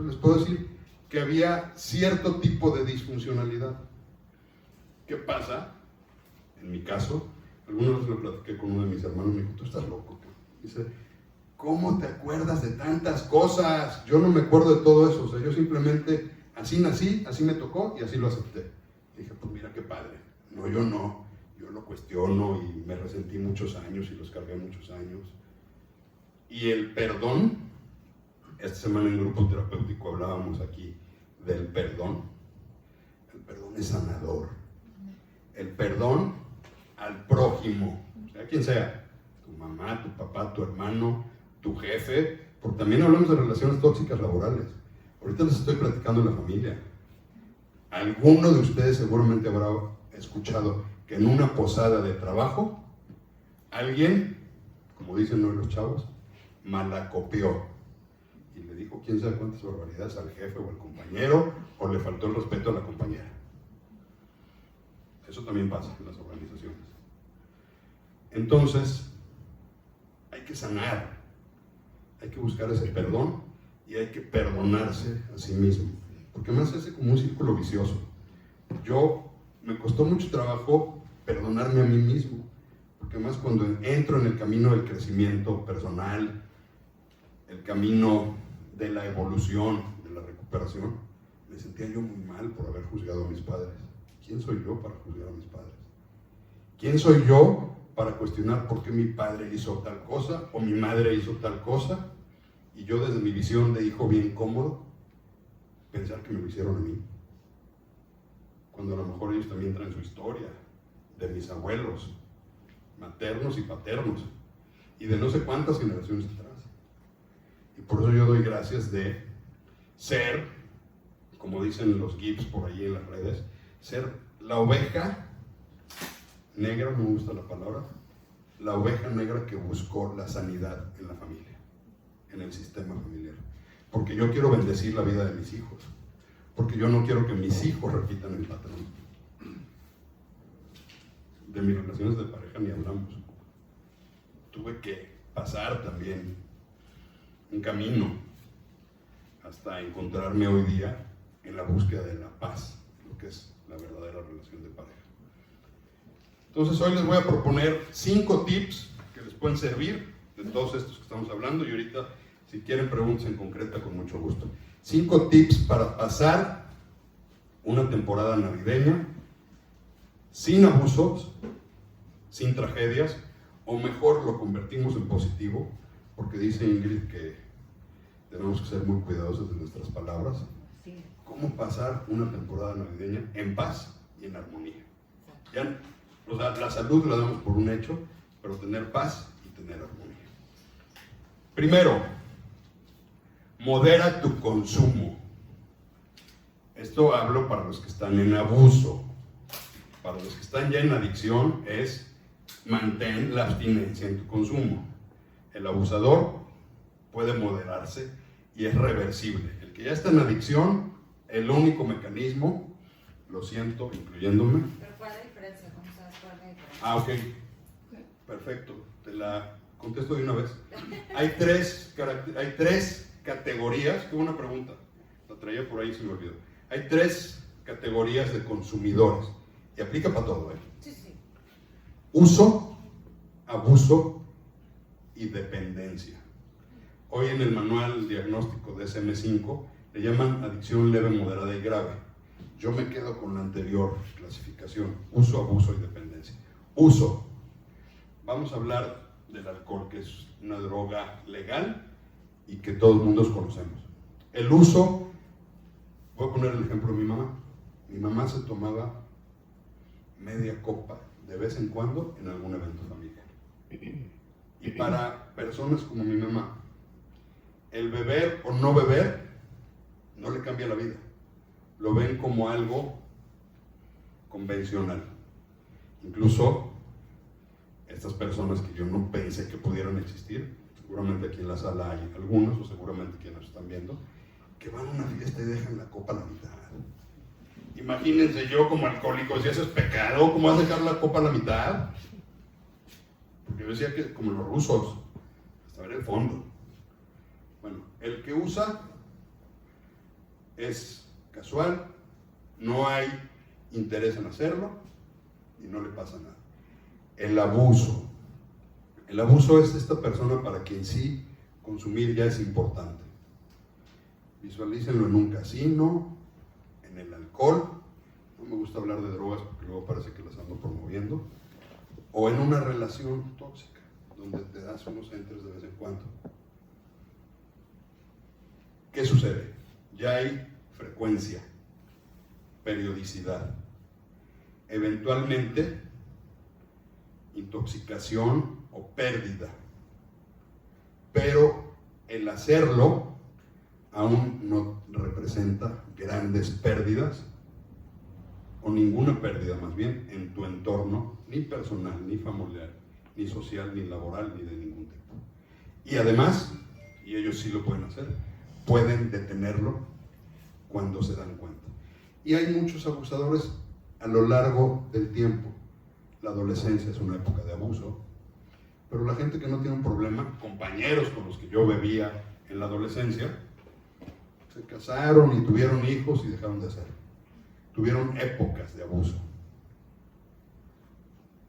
les puedo decir que había cierto tipo de disfuncionalidad. ¿Qué pasa? En mi caso, alguna vez lo platiqué con uno de mis hermanos, me dijo, tú estás loco. Dice, ¿cómo te acuerdas de tantas cosas? Yo no me acuerdo de todo eso, o sea, yo simplemente así nací, así me tocó y así lo acepté. Y dije, pues mira qué padre. No, yo lo cuestiono y me resentí muchos años y los cargué muchos años. Y el perdón, esta semana en grupo terapéutico hablábamos aquí del perdón. El perdón es sanador. El perdón al prójimo, sea quien sea, tu mamá, tu papá, tu hermano, tu jefe, porque también hablamos de relaciones tóxicas laborales. Ahorita les estoy platicando en la familia. Alguno de ustedes seguramente habrá escuchado que en una posada de trabajo, alguien, como dicen hoy los chavos, malacopió y le dijo quién sabe cuántas barbaridades al jefe o al compañero, o le faltó el respeto a la compañera. Eso también pasa en las organizaciones. Entonces, hay que sanar, hay que buscar ese perdón y hay que perdonarse a sí mismo, porque más se hace como un círculo vicioso. Me costó mucho trabajo perdonarme a mí mismo, porque más cuando entro en el camino del crecimiento personal, el camino de la evolución, de la recuperación, me sentía yo muy mal por haber juzgado a mis padres. ¿Quién soy yo para juzgar a mis padres? ¿Quién soy yo para cuestionar por qué mi padre hizo tal cosa o mi madre hizo tal cosa? Y yo desde mi visión de hijo bien cómodo, pensar que me lo hicieron a mí. Cuando a lo mejor ellos también traen su historia, de mis abuelos, maternos y paternos, y de no sé cuántas generaciones atrás. Y por eso yo doy gracias de ser, como dicen los GIFs por ahí en las redes, ser la oveja negra, me gusta la palabra, la oveja negra que buscó la sanidad en la familia, en el sistema familiar. Porque yo quiero bendecir la vida de mis hijos, porque yo no quiero que mis hijos repitan el patrón. De mis relaciones de pareja ni hablamos. tuve que pasar también un camino hasta encontrarme hoy día en la búsqueda de la paz, lo que es la verdadera relación de pareja. Entonces hoy les voy a proponer 5 tips que les pueden servir de todos estos que estamos hablando, y ahorita si quieren preguntas en concreta con mucho gusto. 5 tips para pasar una temporada navideña sin abusos, sin tragedias, o mejor lo convertimos en positivo, porque dice Ingrid que tenemos que ser muy cuidadosos de nuestras palabras. Sí. ¿Cómo pasar una temporada navideña en paz y en armonía? Ya, o sea, la salud la damos por un hecho, pero tener paz y tener armonía. Primero, modera tu consumo. Esto hablo para los que están en abuso. Para los que están ya en adicción es mantén la abstinencia en tu consumo. El abusador puede moderarse y es reversible. El que ya está en adicción, el único mecanismo, lo siento, incluyéndome. ¿Pero cuál es la diferencia? ¿Cómo sabes cuál es la diferencia? Ah, ok. Perfecto. Te la contesto de una vez. Hay tres categorías. Qué buena pregunta. La traía por ahí, se me olvidó. Hay 3 categorías de consumidores. Y aplica para todo, ¿eh? Sí, sí. Uso, abuso y dependencia. Hoy en el manual diagnóstico de DSM-5 le llaman adicción leve, moderada y grave. Yo me quedo con la anterior clasificación, uso, abuso y dependencia. Uso. Vamos a hablar del alcohol, que es una droga legal y que todos mundos conocemos. El uso, voy a poner el ejemplo de mi mamá. Mi mamá se tomaba media copa de vez en cuando en algún evento familiar. Y para personas como mi mamá, el beber o no beber no le cambia la vida. Lo ven como algo convencional. Incluso estas personas que yo no pensé que pudieran existir, seguramente aquí en la sala hay algunos, o seguramente quienes están viendo, que van a una fiesta y dejan la copa a la mitad. Imagínense yo como alcohólico, si eso es pecado, ¿cómo vas a dejar la copa a la mitad? Porque yo decía que como los rusos, hasta ver el fondo. Bueno, el que usa es casual, no hay interés en hacerlo y no le pasa nada. El abuso. El abuso es esta persona para quien sí consumir ya es importante. Visualícenlo en un casino, en el alcohol, no me gusta hablar de drogas porque luego parece que las ando promoviendo, o en una relación tóxica, donde te das unos entres de vez en cuando. ¿Qué sucede? Ya hay frecuencia, periodicidad, eventualmente intoxicación o pérdida, pero el hacerlo aún no representa grandes pérdidas o ninguna pérdida más bien en tu entorno, ni personal, ni familiar, ni social, ni laboral, ni de ningún tipo. Y además, y ellos sí lo pueden hacer, pueden detenerlo cuando se dan cuenta. Y hay muchos abusadores a lo largo del tiempo. La adolescencia es una época de abuso, pero la gente que no tiene un problema, compañeros con los que yo bebía en la adolescencia, se casaron y tuvieron hijos y dejaron de hacerlo. Tuvieron épocas de abuso.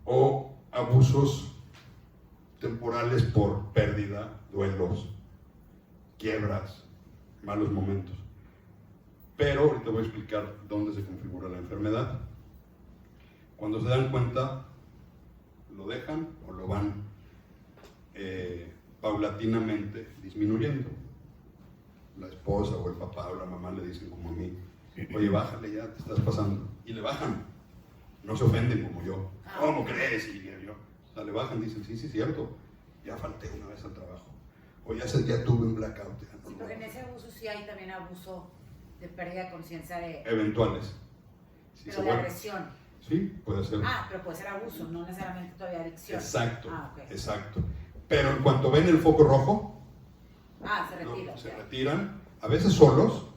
O abusos temporales por pérdida, duelos, quiebras, malos momentos. Pero ahorita voy a explicar dónde se configura la enfermedad. Cuando se dan cuenta, lo dejan o lo van paulatinamente disminuyendo. La esposa o el papá o la mamá le dicen como a mí, oye, bájale ya, te estás pasando. Y le bajan. No se ofenden como yo. ¿Cómo crees? Y yo, o sea, le bajan, dicen, sí, cierto, ya falté una vez al trabajo. O ya tuve un blackout. Sí, porque en ese abuso sí hay también abuso de pérdida de conciencia de... Eventuales. Sí, pero de agresión. Sí, puede ser. Ah, pero puede ser abuso, no necesariamente todavía adicción. Exacto, okay. Exacto. Pero en cuanto ven el foco rojo, se retiran. Se retiran, a veces solos.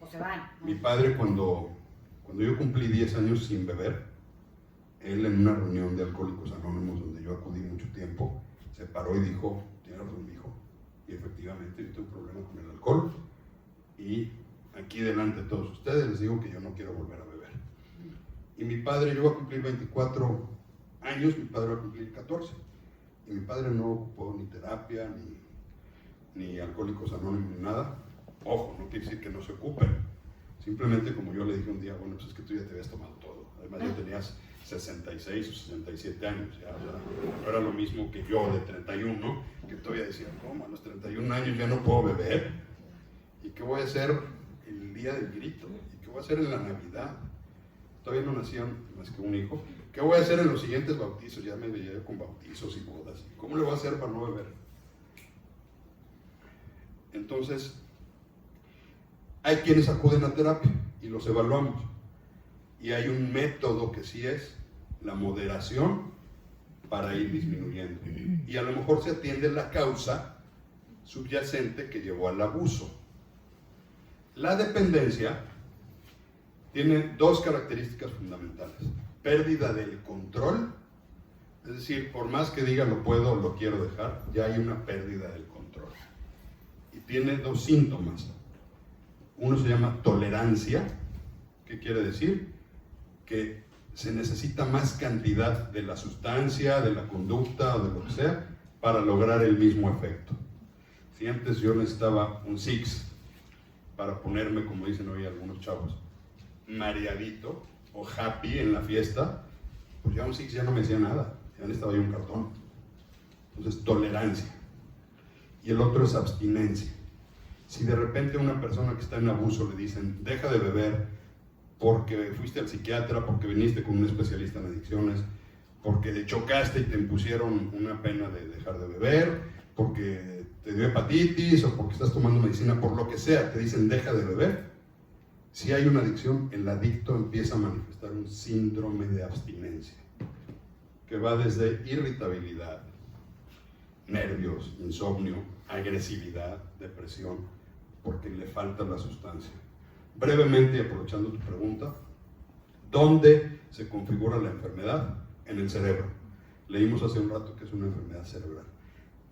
O se van. Mi padre, cuando yo cumplí 10 años sin beber, él en una reunión de Alcohólicos Anónimos, donde yo acudí mucho tiempo, se paró y dijo, tiene razón mi hijo, y efectivamente yo tengo un problema con el alcohol, y aquí delante de todos ustedes les digo que yo no quiero volver a beber. Y mi padre, yo voy a cumplir 24 años, mi padre va a cumplir 14, y mi padre no ocupó ni terapia, ni Alcohólicos Anónimos, ni nada. Ojo, no quiere decir que no se ocupen, simplemente como yo le dije un día, bueno, pues es que tú ya te habías tomado todo, además ya tenías 66 o 67 años, ya, no era lo mismo que yo de 31, que todavía decía, ¿cómo? A los 31 años ya no puedo beber, ¿y qué voy a hacer el día del grito? ¿Y qué voy a hacer en la Navidad? Todavía no nacía más que un hijo. ¿Qué voy a hacer en los siguientes bautizos? Ya me veía con bautizos y bodas. ¿Cómo le voy a hacer para no beber? Entonces, hay quienes acuden a terapia y los evaluamos. Y hay un método que sí es la moderación para ir disminuyendo. Y a lo mejor se atiende la causa subyacente que llevó al abuso. La dependencia tiene dos características fundamentales. Pérdida del control, es decir, por más que diga lo puedo o lo quiero dejar, ya hay una pérdida del control. Y tiene dos síntomas. Uno se llama tolerancia, ¿qué quiere decir? Que se necesita más cantidad de la sustancia, de la conducta o de lo que sea para lograr el mismo efecto. Si antes yo necesitaba un six para ponerme, como dicen hoy algunos chavos, mareadito o happy en la fiesta, pues ya un six ya no me decía nada, ya necesitaba yo un cartón. Entonces, tolerancia. Y el otro es abstinencia. Si de repente a una persona que está en abuso le dicen, deja de beber, porque fuiste al psiquiatra, porque viniste con un especialista en adicciones, porque chocaste y te impusieron una pena de dejar de beber, porque te dio hepatitis o porque estás tomando medicina, por lo que sea, te dicen deja de beber. Si hay una adicción, el adicto empieza a manifestar un síndrome de abstinencia, que va desde irritabilidad, nervios, insomnio, agresividad, depresión, porque le falta la sustancia. Brevemente, aprovechando tu pregunta, ¿dónde se configura la enfermedad? En el cerebro. Leímos hace un rato que es una enfermedad cerebral.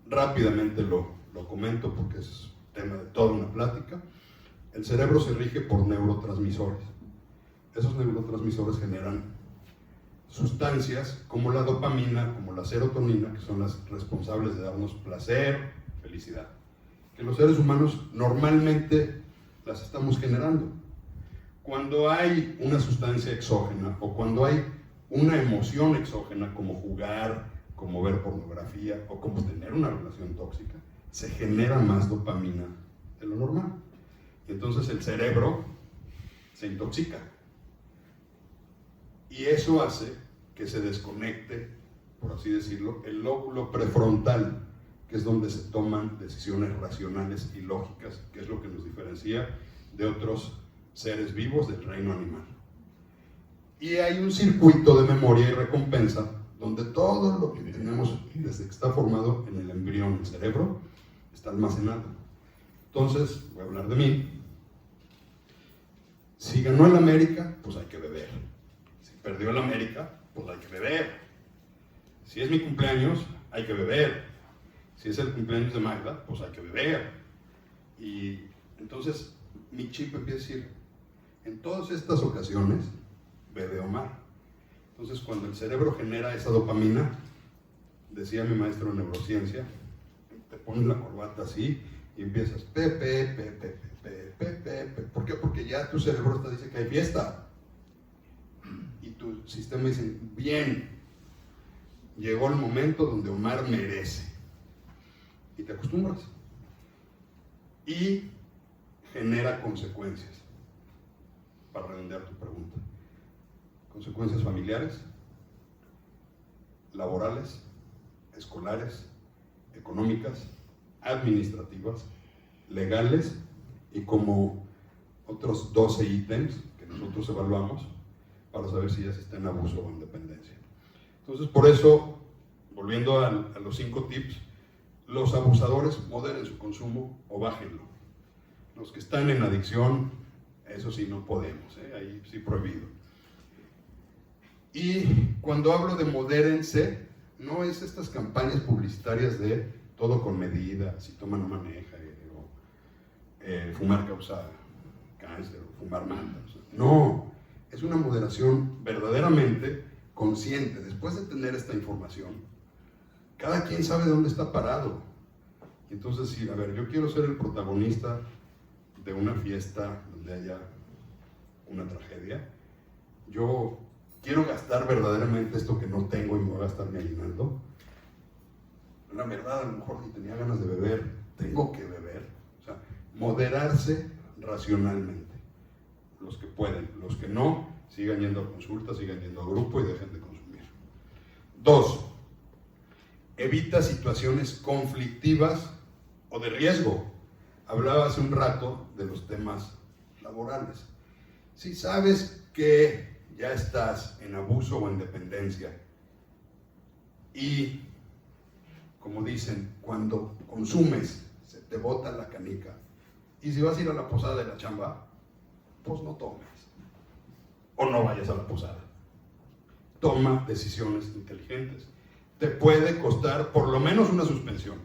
Rápidamente lo comento porque es tema de toda una plática. El cerebro se rige por neurotransmisores. Esos neurotransmisores generan sustancias como la dopamina, como la serotonina, que son las responsables de darnos placer, felicidad. Que los seres humanos normalmente las estamos generando. Cuando hay una sustancia exógena o cuando hay una emoción exógena como jugar, como ver pornografía o como tener una relación tóxica, se genera más dopamina de lo normal. Y entonces el cerebro se intoxica. Y eso hace que se desconecte, por así decirlo, el lóbulo prefrontal, que es donde se toman decisiones racionales y lógicas, que es lo que nos diferencia de otros seres vivos del reino animal. Y hay un circuito de memoria y recompensa donde todo lo que tenemos desde que está formado en el embrión, el cerebro, está almacenado. Entonces, voy a hablar de mí. Si ganó el América, pues hay que beber. Si perdió el América, pues hay que beber. Si es mi cumpleaños, hay que beber. Si es el cumpleaños de Magda, pues hay que beber. Y entonces mi chip empieza a decir, en todas estas ocasiones, bebe Omar. Entonces cuando el cerebro genera esa dopamina, decía mi maestro de neurociencia, te pones la corbata así y empiezas, pepe. ¿Por qué? Porque ya tu cerebro te dice que hay fiesta. Y tu sistema dice, bien, llegó el momento donde Omar merece. Y te acostumbras. Y genera consecuencias. Para redondear tu pregunta. Consecuencias familiares, laborales, escolares, económicas, administrativas, legales y como otros 12 ítems que nosotros evaluamos para saber si ya se está en abuso o en dependencia. Entonces, por eso, volviendo a los 5 tips, los abusadores moderen su consumo o bájenlo. Los que están en adicción, eso sí no podemos, ahí sí prohibido. Y cuando hablo de modérense, no es estas campañas publicitarias de todo con medida, si toma no maneja, fumar causa cáncer, o fumar mata. O sea, no, es una moderación verdaderamente consciente. Después de tener esta información, cada quien sabe dónde está parado. Entonces, sí, a ver, yo quiero ser el protagonista de una fiesta donde haya una tragedia. Yo quiero gastar verdaderamente esto que no tengo y me voy a gastar mi aguinaldo. La verdad, a lo mejor si tenía ganas de beber, tengo que beber. O sea, moderarse racionalmente. Los que pueden, los que no, sigan yendo a consulta, sigan yendo a grupo y dejen de consumir. 2. Evita situaciones conflictivas o de riesgo. Hablaba hace un rato de los temas laborales. Si sabes que ya estás en abuso o en dependencia y, como dicen, cuando consumes se te bota la canica, y si vas a ir a la posada de la chamba, pues no tomes o no vayas a la posada. Toma decisiones inteligentes. Te puede costar por lo menos una suspensión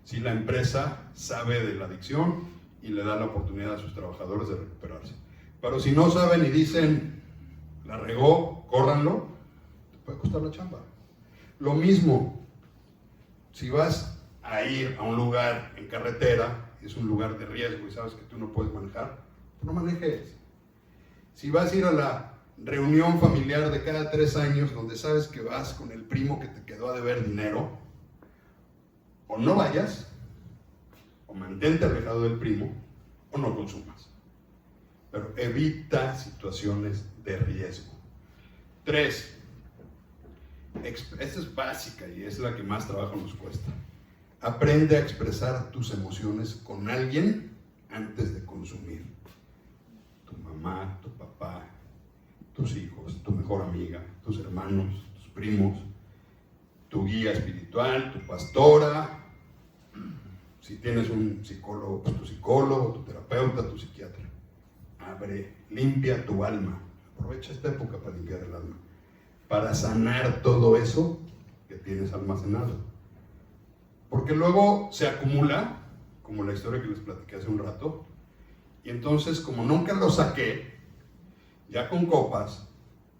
si la empresa sabe de la adicción y le da la oportunidad a sus trabajadores de recuperarse. Pero si no saben y dicen, la regó, córranlo, te puede costar la chamba. Lo mismo, si vas a ir a un lugar en carretera, es un lugar de riesgo y sabes que tú no puedes manejar, pues no manejes. Si vas a ir a la reunión familiar de cada 3 años, donde sabes que vas con el primo que te quedó a deber dinero, o no vayas, o mantente alejado del primo, o no consumas. Pero evita situaciones de riesgo. 3. Esta es básica y es la que más trabajo nos cuesta. Aprende a expresar tus emociones con alguien antes de consumir. Tu mamá, tu papá, tus hijos, tu mejor amiga, tus hermanos, tus primos, tu guía espiritual, tu pastora, si tienes un psicólogo, pues tu psicólogo, tu terapeuta, tu psiquiatra. Abre, limpia tu alma. Aprovecha esta época para limpiar el alma, para sanar todo eso que tienes almacenado. Porque luego se acumula, como la historia que les platiqué hace un rato, y entonces como nunca lo saqué, ya con copas,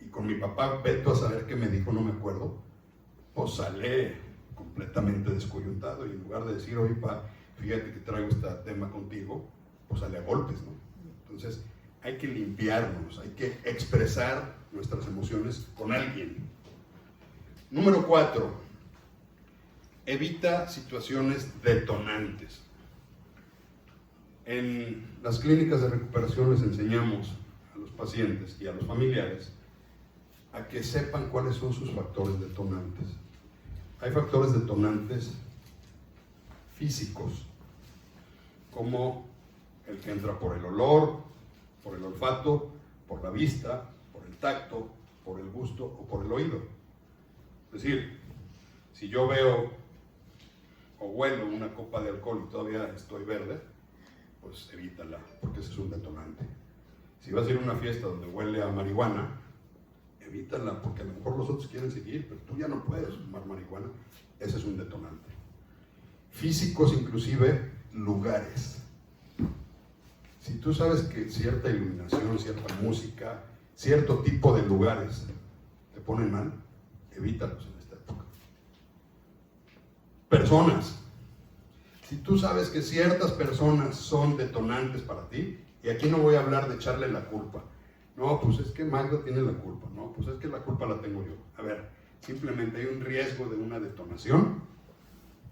y con mi papá, veto a saber qué me dijo, no me acuerdo, pues sale completamente descoyuntado, y en lugar de decir, oye, pa, fíjate que traigo este tema contigo, pues sale a golpes, ¿no? Entonces, hay que limpiarnos, hay que expresar nuestras emociones con alguien. Número 4, evita situaciones detonantes. En las clínicas de recuperación les enseñamos a los pacientes y a los familiares a que sepan cuáles son sus factores detonantes. Hay factores detonantes físicos, como el que entra por el olor, por el olfato, por la vista, por el tacto, por el gusto o por el oído. Es decir, si yo veo o huelo una copa de alcohol y todavía estoy verde, pues evítala, porque ese es un detonante. Si vas a ir a una fiesta donde huele a marihuana, evítala, porque a lo mejor los otros quieren seguir, pero tú ya no puedes fumar marihuana. Ese es un detonante. Físicos, inclusive lugares. Si tú sabes que cierta iluminación, cierta música, cierto tipo de lugares te ponen mal, evítalos en esta época. Personas. Si tú sabes que ciertas personas son detonantes para ti, y aquí no voy a hablar de echarle la culpa. No, pues es que Magda tiene la culpa. No, pues es que la culpa la tengo yo. A ver, simplemente hay un riesgo de una detonación.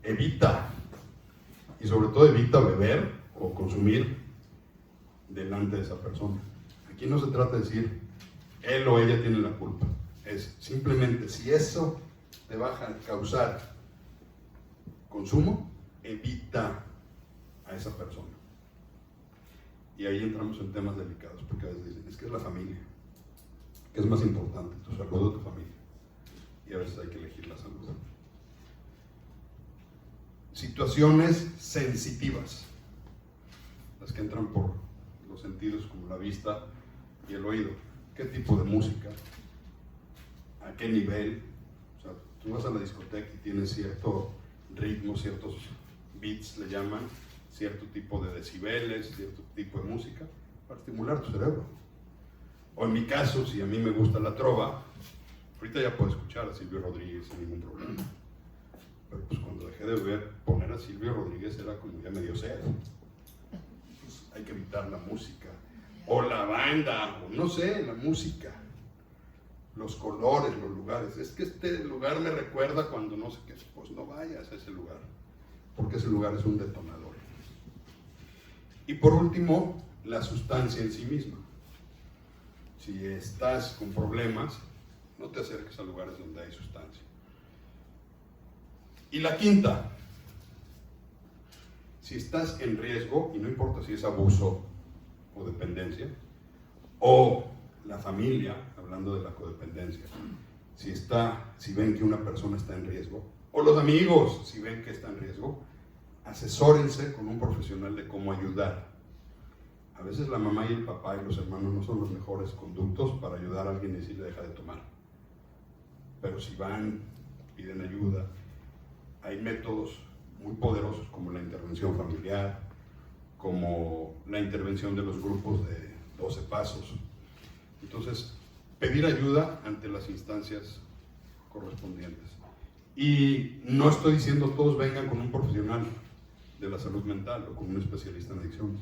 Evita. Y sobre todo evita beber o consumir delante de esa persona. Aquí no se trata de decir él o ella tiene la culpa. Es simplemente si eso te va a causar consumo, evita a esa persona. Y ahí entramos en temas delicados, porque a veces dicen, es que es la familia, que es más importante, tu salud o tu familia. Y a veces hay que elegir la salud. Situaciones sensitivas, las que entran por los sentidos como la vista y el oído. ¿Qué tipo de música? ¿A qué nivel? O sea, tú vas a la discoteca y tienes cierto ritmo, ciertos beats le llaman, cierto tipo de decibeles, cierto tipo de música para estimular tu cerebro. O en mi caso, si a mí me gusta la trova, ahorita ya puedo escuchar a Silvio Rodríguez sin ningún problema. Pero pues cuando dejé de poner a Silvio Rodríguez era como ya medio sed. Pues hay que evitar la música. O la banda, o no sé, la música. Los colores, los lugares. Es que este lugar me recuerda cuando no sé qué. Pues no vayas a ese lugar. Porque ese lugar es un detonador. Y por último, la sustancia en sí misma. Si estás con problemas, no te acerques a lugares donde hay sustancia. Y la quinta, si estás en riesgo, y no importa si es abuso o dependencia, o la familia, hablando de la codependencia, si ven que una persona está en riesgo, o los amigos, si ven que está en riesgo, asesórense con un profesional de cómo ayudar. A veces la mamá y el papá y los hermanos no son los mejores conductos para ayudar a alguien y decirle deja de tomar. Pero si van, piden ayuda, hay métodos muy poderosos como la intervención familiar, como la intervención de los grupos de 12 pasos. Entonces, pedir ayuda ante las instancias correspondientes. Y no estoy diciendo todos vengan con un profesional de la salud mental o con un especialista en adicciones.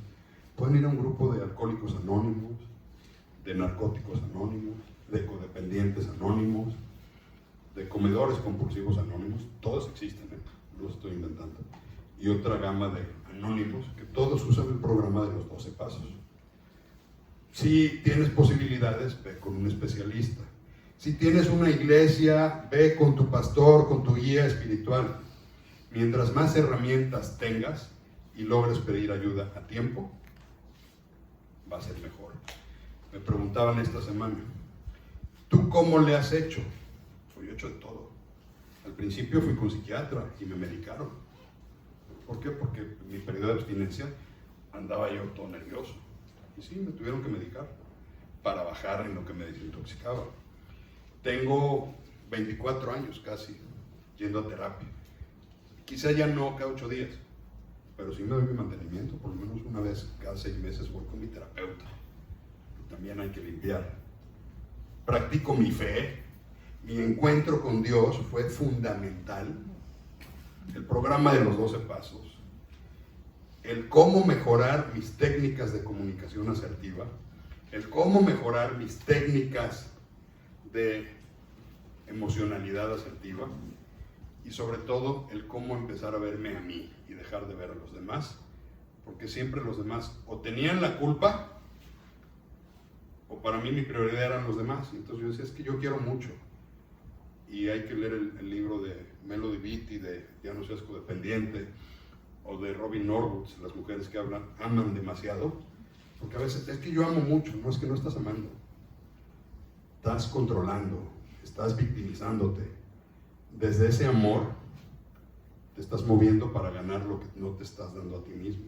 Pueden ir a un grupo de alcohólicos anónimos, de narcóticos anónimos, de codependientes anónimos, de comedores compulsivos anónimos. Todos existen, no los estoy inventando. Y otra gama de anónimos que todos usan el programa de los 12 pasos. Si tienes posibilidades, ve con un especialista. Si tienes una iglesia, ve con tu pastor, con tu guía espiritual. Mientras más herramientas tengas y logres pedir ayuda a tiempo, va a ser mejor. Me preguntaban esta semana, ¿tú cómo le has hecho? Pues yo he hecho de todo. Al principio fui con psiquiatra y me medicaron. ¿Por qué? Porque en mi periodo de abstinencia andaba yo todo nervioso. Y sí, me tuvieron que medicar para bajar en lo que me desintoxicaba. Tengo 24 años casi yendo a terapia. Quizá ya no cada 8 días, pero sí me doy mi mantenimiento, por lo menos una vez cada 6 meses voy con mi terapeuta. También hay que limpiar. Practico mi fe. Mi encuentro con Dios fue fundamental. El programa de los 12 pasos. El cómo mejorar mis técnicas de comunicación asertiva. El cómo mejorar mis técnicas de emocionalidad asertiva. Y sobre todo, el cómo empezar a verme a mí y dejar de ver a los demás, porque siempre los demás o tenían la culpa, o para mí mi prioridad eran los demás. Y entonces yo decía, es que yo quiero mucho. Y hay que leer el libro de Melody Beattie, de Ya no seas codependiente, o de Robin Norwood, las mujeres que aman demasiado, porque a veces es que yo amo mucho, no es que no estás amando. Estás controlando, estás victimizándote. Desde ese amor te estás moviendo para ganar lo que no te estás dando a ti mismo.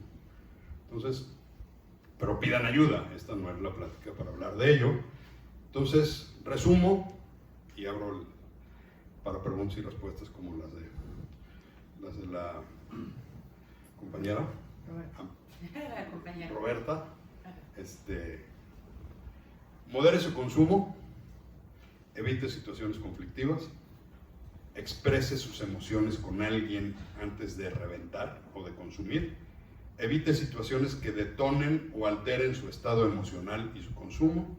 Entonces, pero pidan ayuda. Esta no es la plática para hablar de ello. Entonces, resumo y abro para preguntas y respuestas como las de la compañera Roberta. Modere su consumo, evite situaciones conflictivas, exprese sus emociones con alguien antes de reventar o de consumir, evite situaciones que detonen o alteren su estado emocional y su consumo,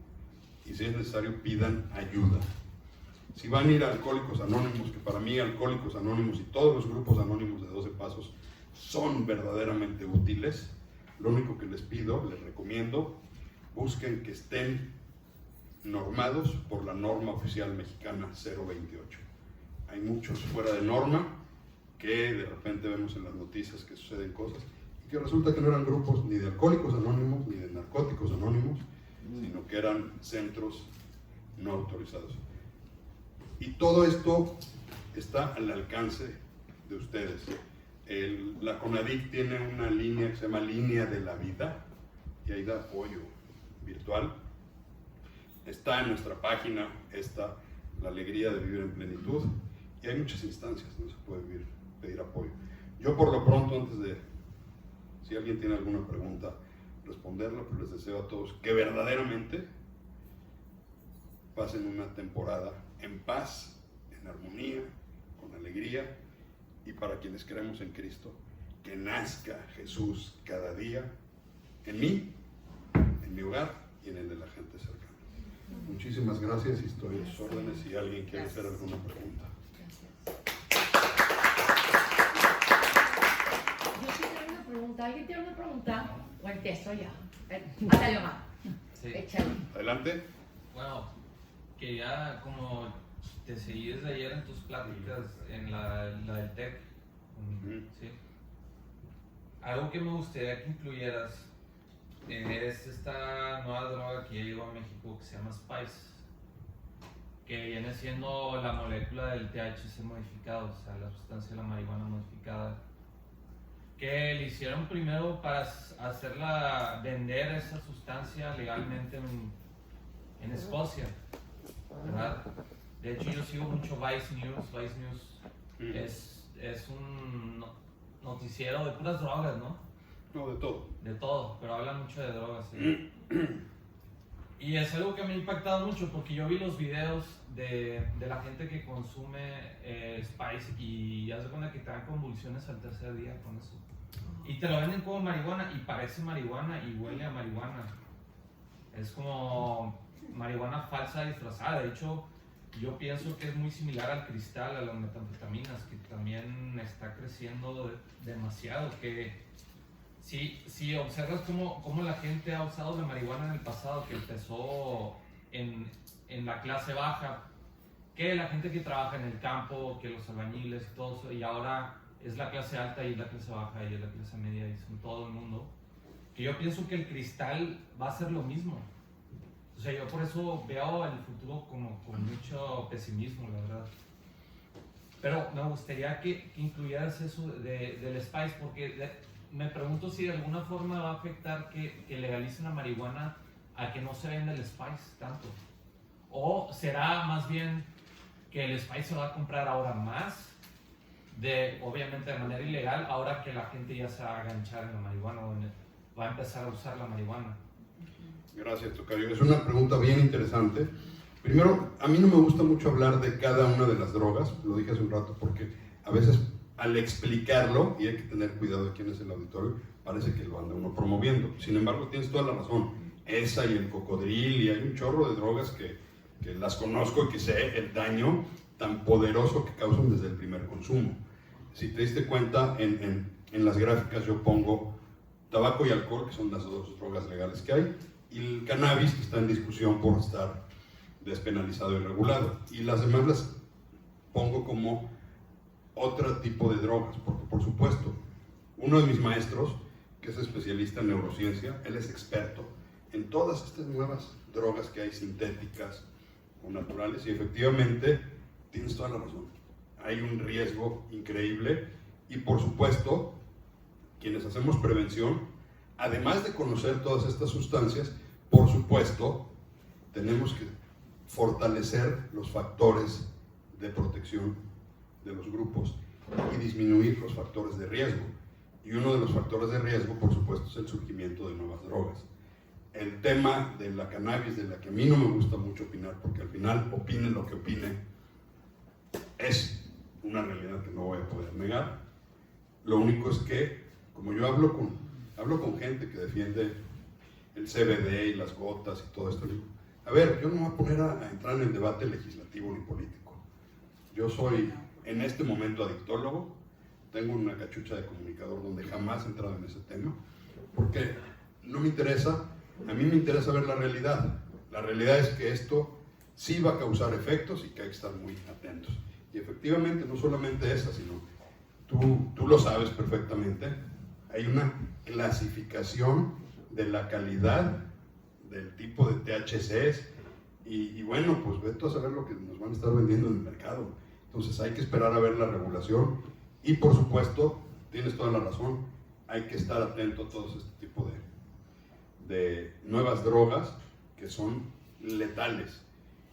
y si es necesario pidan ayuda. Si van a ir a Alcohólicos Anónimos, que para mí Alcohólicos Anónimos y todos los grupos anónimos de 12 pasos son verdaderamente útiles, lo único que les pido, les recomiendo, busquen que estén normados por la norma oficial mexicana 028. Hay muchos fuera de norma que de repente vemos en las noticias que suceden cosas y que resulta que no eran grupos ni de Alcohólicos Anónimos ni de Narcóticos Anónimos, sino que eran centros no autorizados. Y todo esto está al alcance de ustedes. La CONADIC tiene una línea que se llama Línea de la Vida y ahí da apoyo virtual. Está en nuestra página, está La Alegría de Vivir en Plenitud. y hay muchas instancias donde se puede pedir apoyo. Yo por lo pronto, antes de, si alguien tiene alguna pregunta, responderla, pero les deseo a todos que verdaderamente pasen una temporada en paz, en armonía, con alegría, y para quienes creemos en Cristo, que nazca Jesús cada día en mí, en mi hogar y en el de la gente cercana. Muchísimas gracias y estoy a sus órdenes si alguien quiere hacer alguna pregunta. Yo sí tengo una pregunta. ¿Alguien tiene una pregunta? ¿O empiezo yo? Ándale, Omar. Sí. Échale. Adelante. Bueno, que ya como te seguí desde ayer en tus pláticas en la del TEC, ¿sí? Algo que me gustaría que incluyeras es esta nueva droga que ya llegó a México que se llama Spice, que viene siendo la molécula del THC modificado, o sea, la sustancia de la marihuana modificada, que le hicieron primero para hacerla vender esa sustancia legalmente en Escocia, ¿verdad? De hecho, yo sigo mucho Vice News. Vice News es un noticiero de puras drogas, ¿no? No, de todo. De todo, pero habla mucho de drogas, ¿sí? Y es algo que me ha impactado mucho porque yo vi los videos de la gente que consume Spice y haz de cuenta que te dan convulsiones al tercer día con eso. Y te lo venden como marihuana y parece marihuana y huele a marihuana. Es como marihuana falsa disfrazada. De hecho, yo pienso que es muy similar al cristal, a las metanfetaminas, que también está creciendo demasiado. Que si observas cómo la gente ha usado la marihuana en el pasado, que empezó en la clase baja, que la gente que trabaja en el campo, que los albañiles y todo eso, y ahora es la clase alta y es la clase baja y es la clase media y son todo el mundo, que yo pienso que el cristal va a ser lo mismo. O sea, yo por eso veo el futuro como con mucho pesimismo, la verdad. Pero me gustaría que incluyeras eso del Spice, porque me pregunto si de alguna forma va a afectar que legalicen la marihuana a que no se venda el Spice tanto. O será más bien que el Spice se va a comprar ahora más, obviamente de manera ilegal, ahora que la gente ya se va a aganchar en la marihuana, o va a empezar a usar la marihuana. Gracias, Tocayo. Es una pregunta bien interesante. Primero, a mí no me gusta mucho hablar de cada una de las drogas, lo dije hace un rato, porque a veces al explicarlo, y hay que tener cuidado de quién es el auditorio, parece que lo anda uno promoviendo. Sin embargo, tienes toda la razón. Esa y el cocodril, y hay un chorro de drogas que las conozco y que sé el daño tan poderoso que causan desde el primer consumo. Si te diste cuenta, en las gráficas yo pongo tabaco y alcohol, que son las dos drogas legales que hay, y el cannabis, que está en discusión por estar despenalizado y regulado. Y las demás las pongo como otro tipo de drogas, porque por supuesto, uno de mis maestros, que es especialista en neurociencia, él es experto en todas estas nuevas drogas que hay sintéticas o naturales, y efectivamente tienes toda la razón. Hay un riesgo increíble y por supuesto, quienes hacemos prevención, además de conocer todas estas sustancias, por supuesto, tenemos que fortalecer los factores de protección de los grupos y disminuir los factores de riesgo. Y uno de los factores de riesgo, por supuesto, es el surgimiento de nuevas drogas. El tema de la cannabis, de la que a mí no me gusta mucho opinar, porque al final, opine lo que opine, es una realidad que no voy a poder negar. Lo único es que, como yo hablo con gente que defiende el CBD y las gotas y todo esto, digo, a ver, yo no me voy a poner a entrar en el debate legislativo ni político. Yo soy, en este momento, adictólogo, tengo una cachucha de comunicador donde jamás he entrado en ese tema, porque no me interesa, a mí me interesa ver la realidad. La realidad es que esto sí va a causar efectos y que hay que estar muy atentos. Y efectivamente, no solamente esa, sino tú lo sabes perfectamente, hay una clasificación de la calidad del tipo de THCs y bueno, pues vete a saber lo que nos van a estar vendiendo en el mercado. Entonces hay que esperar a ver la regulación y por supuesto, tienes toda la razón, hay que estar atento a todo este tipo de nuevas drogas que son letales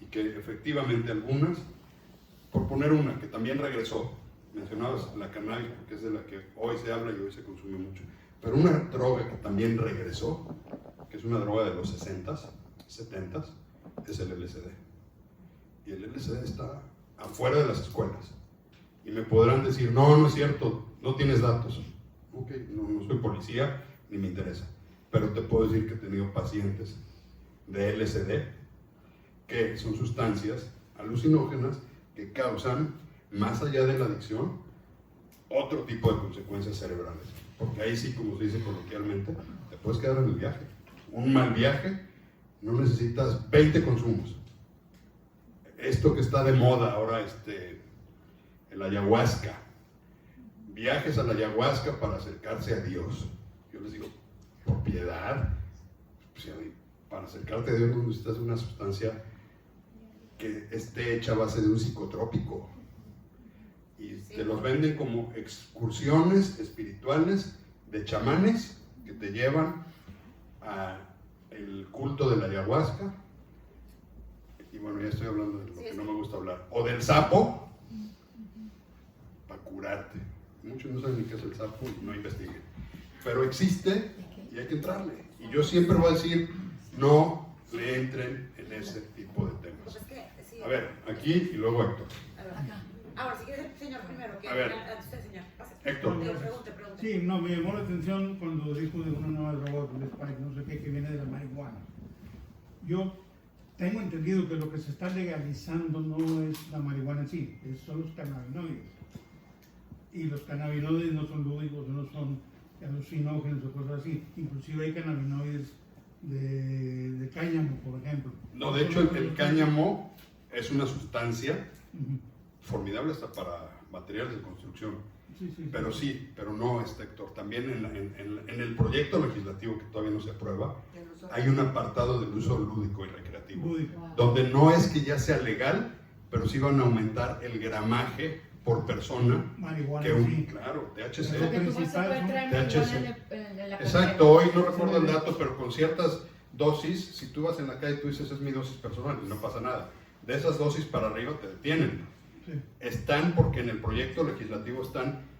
y que efectivamente algunas Por poner una, que también regresó, mencionabas la cannabis, porque es de la que hoy se habla y hoy se consume mucho, pero una droga que también regresó, que es una droga de los 60s, 70s, es el LSD. Y el LSD está afuera de las escuelas. Y me podrán decir, no, no es cierto, no tienes datos. Ok, no soy policía, ni me interesa. Pero te puedo decir que he tenido pacientes de LSD, que son sustancias alucinógenas que causan, más allá de la adicción, otro tipo de consecuencias cerebrales. Porque ahí sí, como se dice coloquialmente, te puedes quedar en el viaje. Un mal viaje, no necesitas 20 consumos. Esto que está de moda ahora, el ayahuasca. Viajes a la ayahuasca para acercarse a Dios. Yo les digo, por piedad, pues, para acercarte a Dios no necesitas una sustancia que esté hecha a base de un psicotrópico. Y te los venden como excursiones espirituales de chamanes que te llevan al culto de la ayahuasca. Y bueno, ya estoy hablando de lo que no me gusta hablar. O del sapo, para curarte. Muchos no saben ni qué es el sapo y no investiguen. Pero existe y hay que entrarle. Y yo siempre voy a decir, no le entren en ese tipo de temas. Pues es que, sí. A ver, aquí y luego Héctor. A ver, ahora, si quieres el señor primero, que A ver. antes usted, señor. Pase. Héctor. Pregunte. Sí, no, me llamó la atención cuando dijo de una nueva droga, un spike, no sé qué, que viene de la marihuana. Yo tengo entendido que lo que se está legalizando no es la marihuana en sí, son los cannabinoides. Y los cannabinoides no son lúdicos, no son alucinógenos o cosas así. Inclusive hay cannabinoides de cáñamo, por ejemplo. No, de hecho el cáñamo es una sustancia Ujú. formidable hasta para materiales de construcción. Sí. Pero no, Héctor. También en el proyecto legislativo que todavía no se aprueba, hay un apartado del uso lúdico y recreativo, Lúdico. donde no es que ya sea legal, pero sí van a aumentar el gramaje por persona. Marihuana Que sí. claro, Pero THC. Porque tú vas a poder traer marihuana THC. en la Exacto, hoy no recuerdo el dato, pero con ciertas dosis, si tú vas en la calle y tú dices, es mi dosis personal, y no pasa nada. De esas dosis para arriba te detienen. Sí. Están, porque en el proyecto legislativo están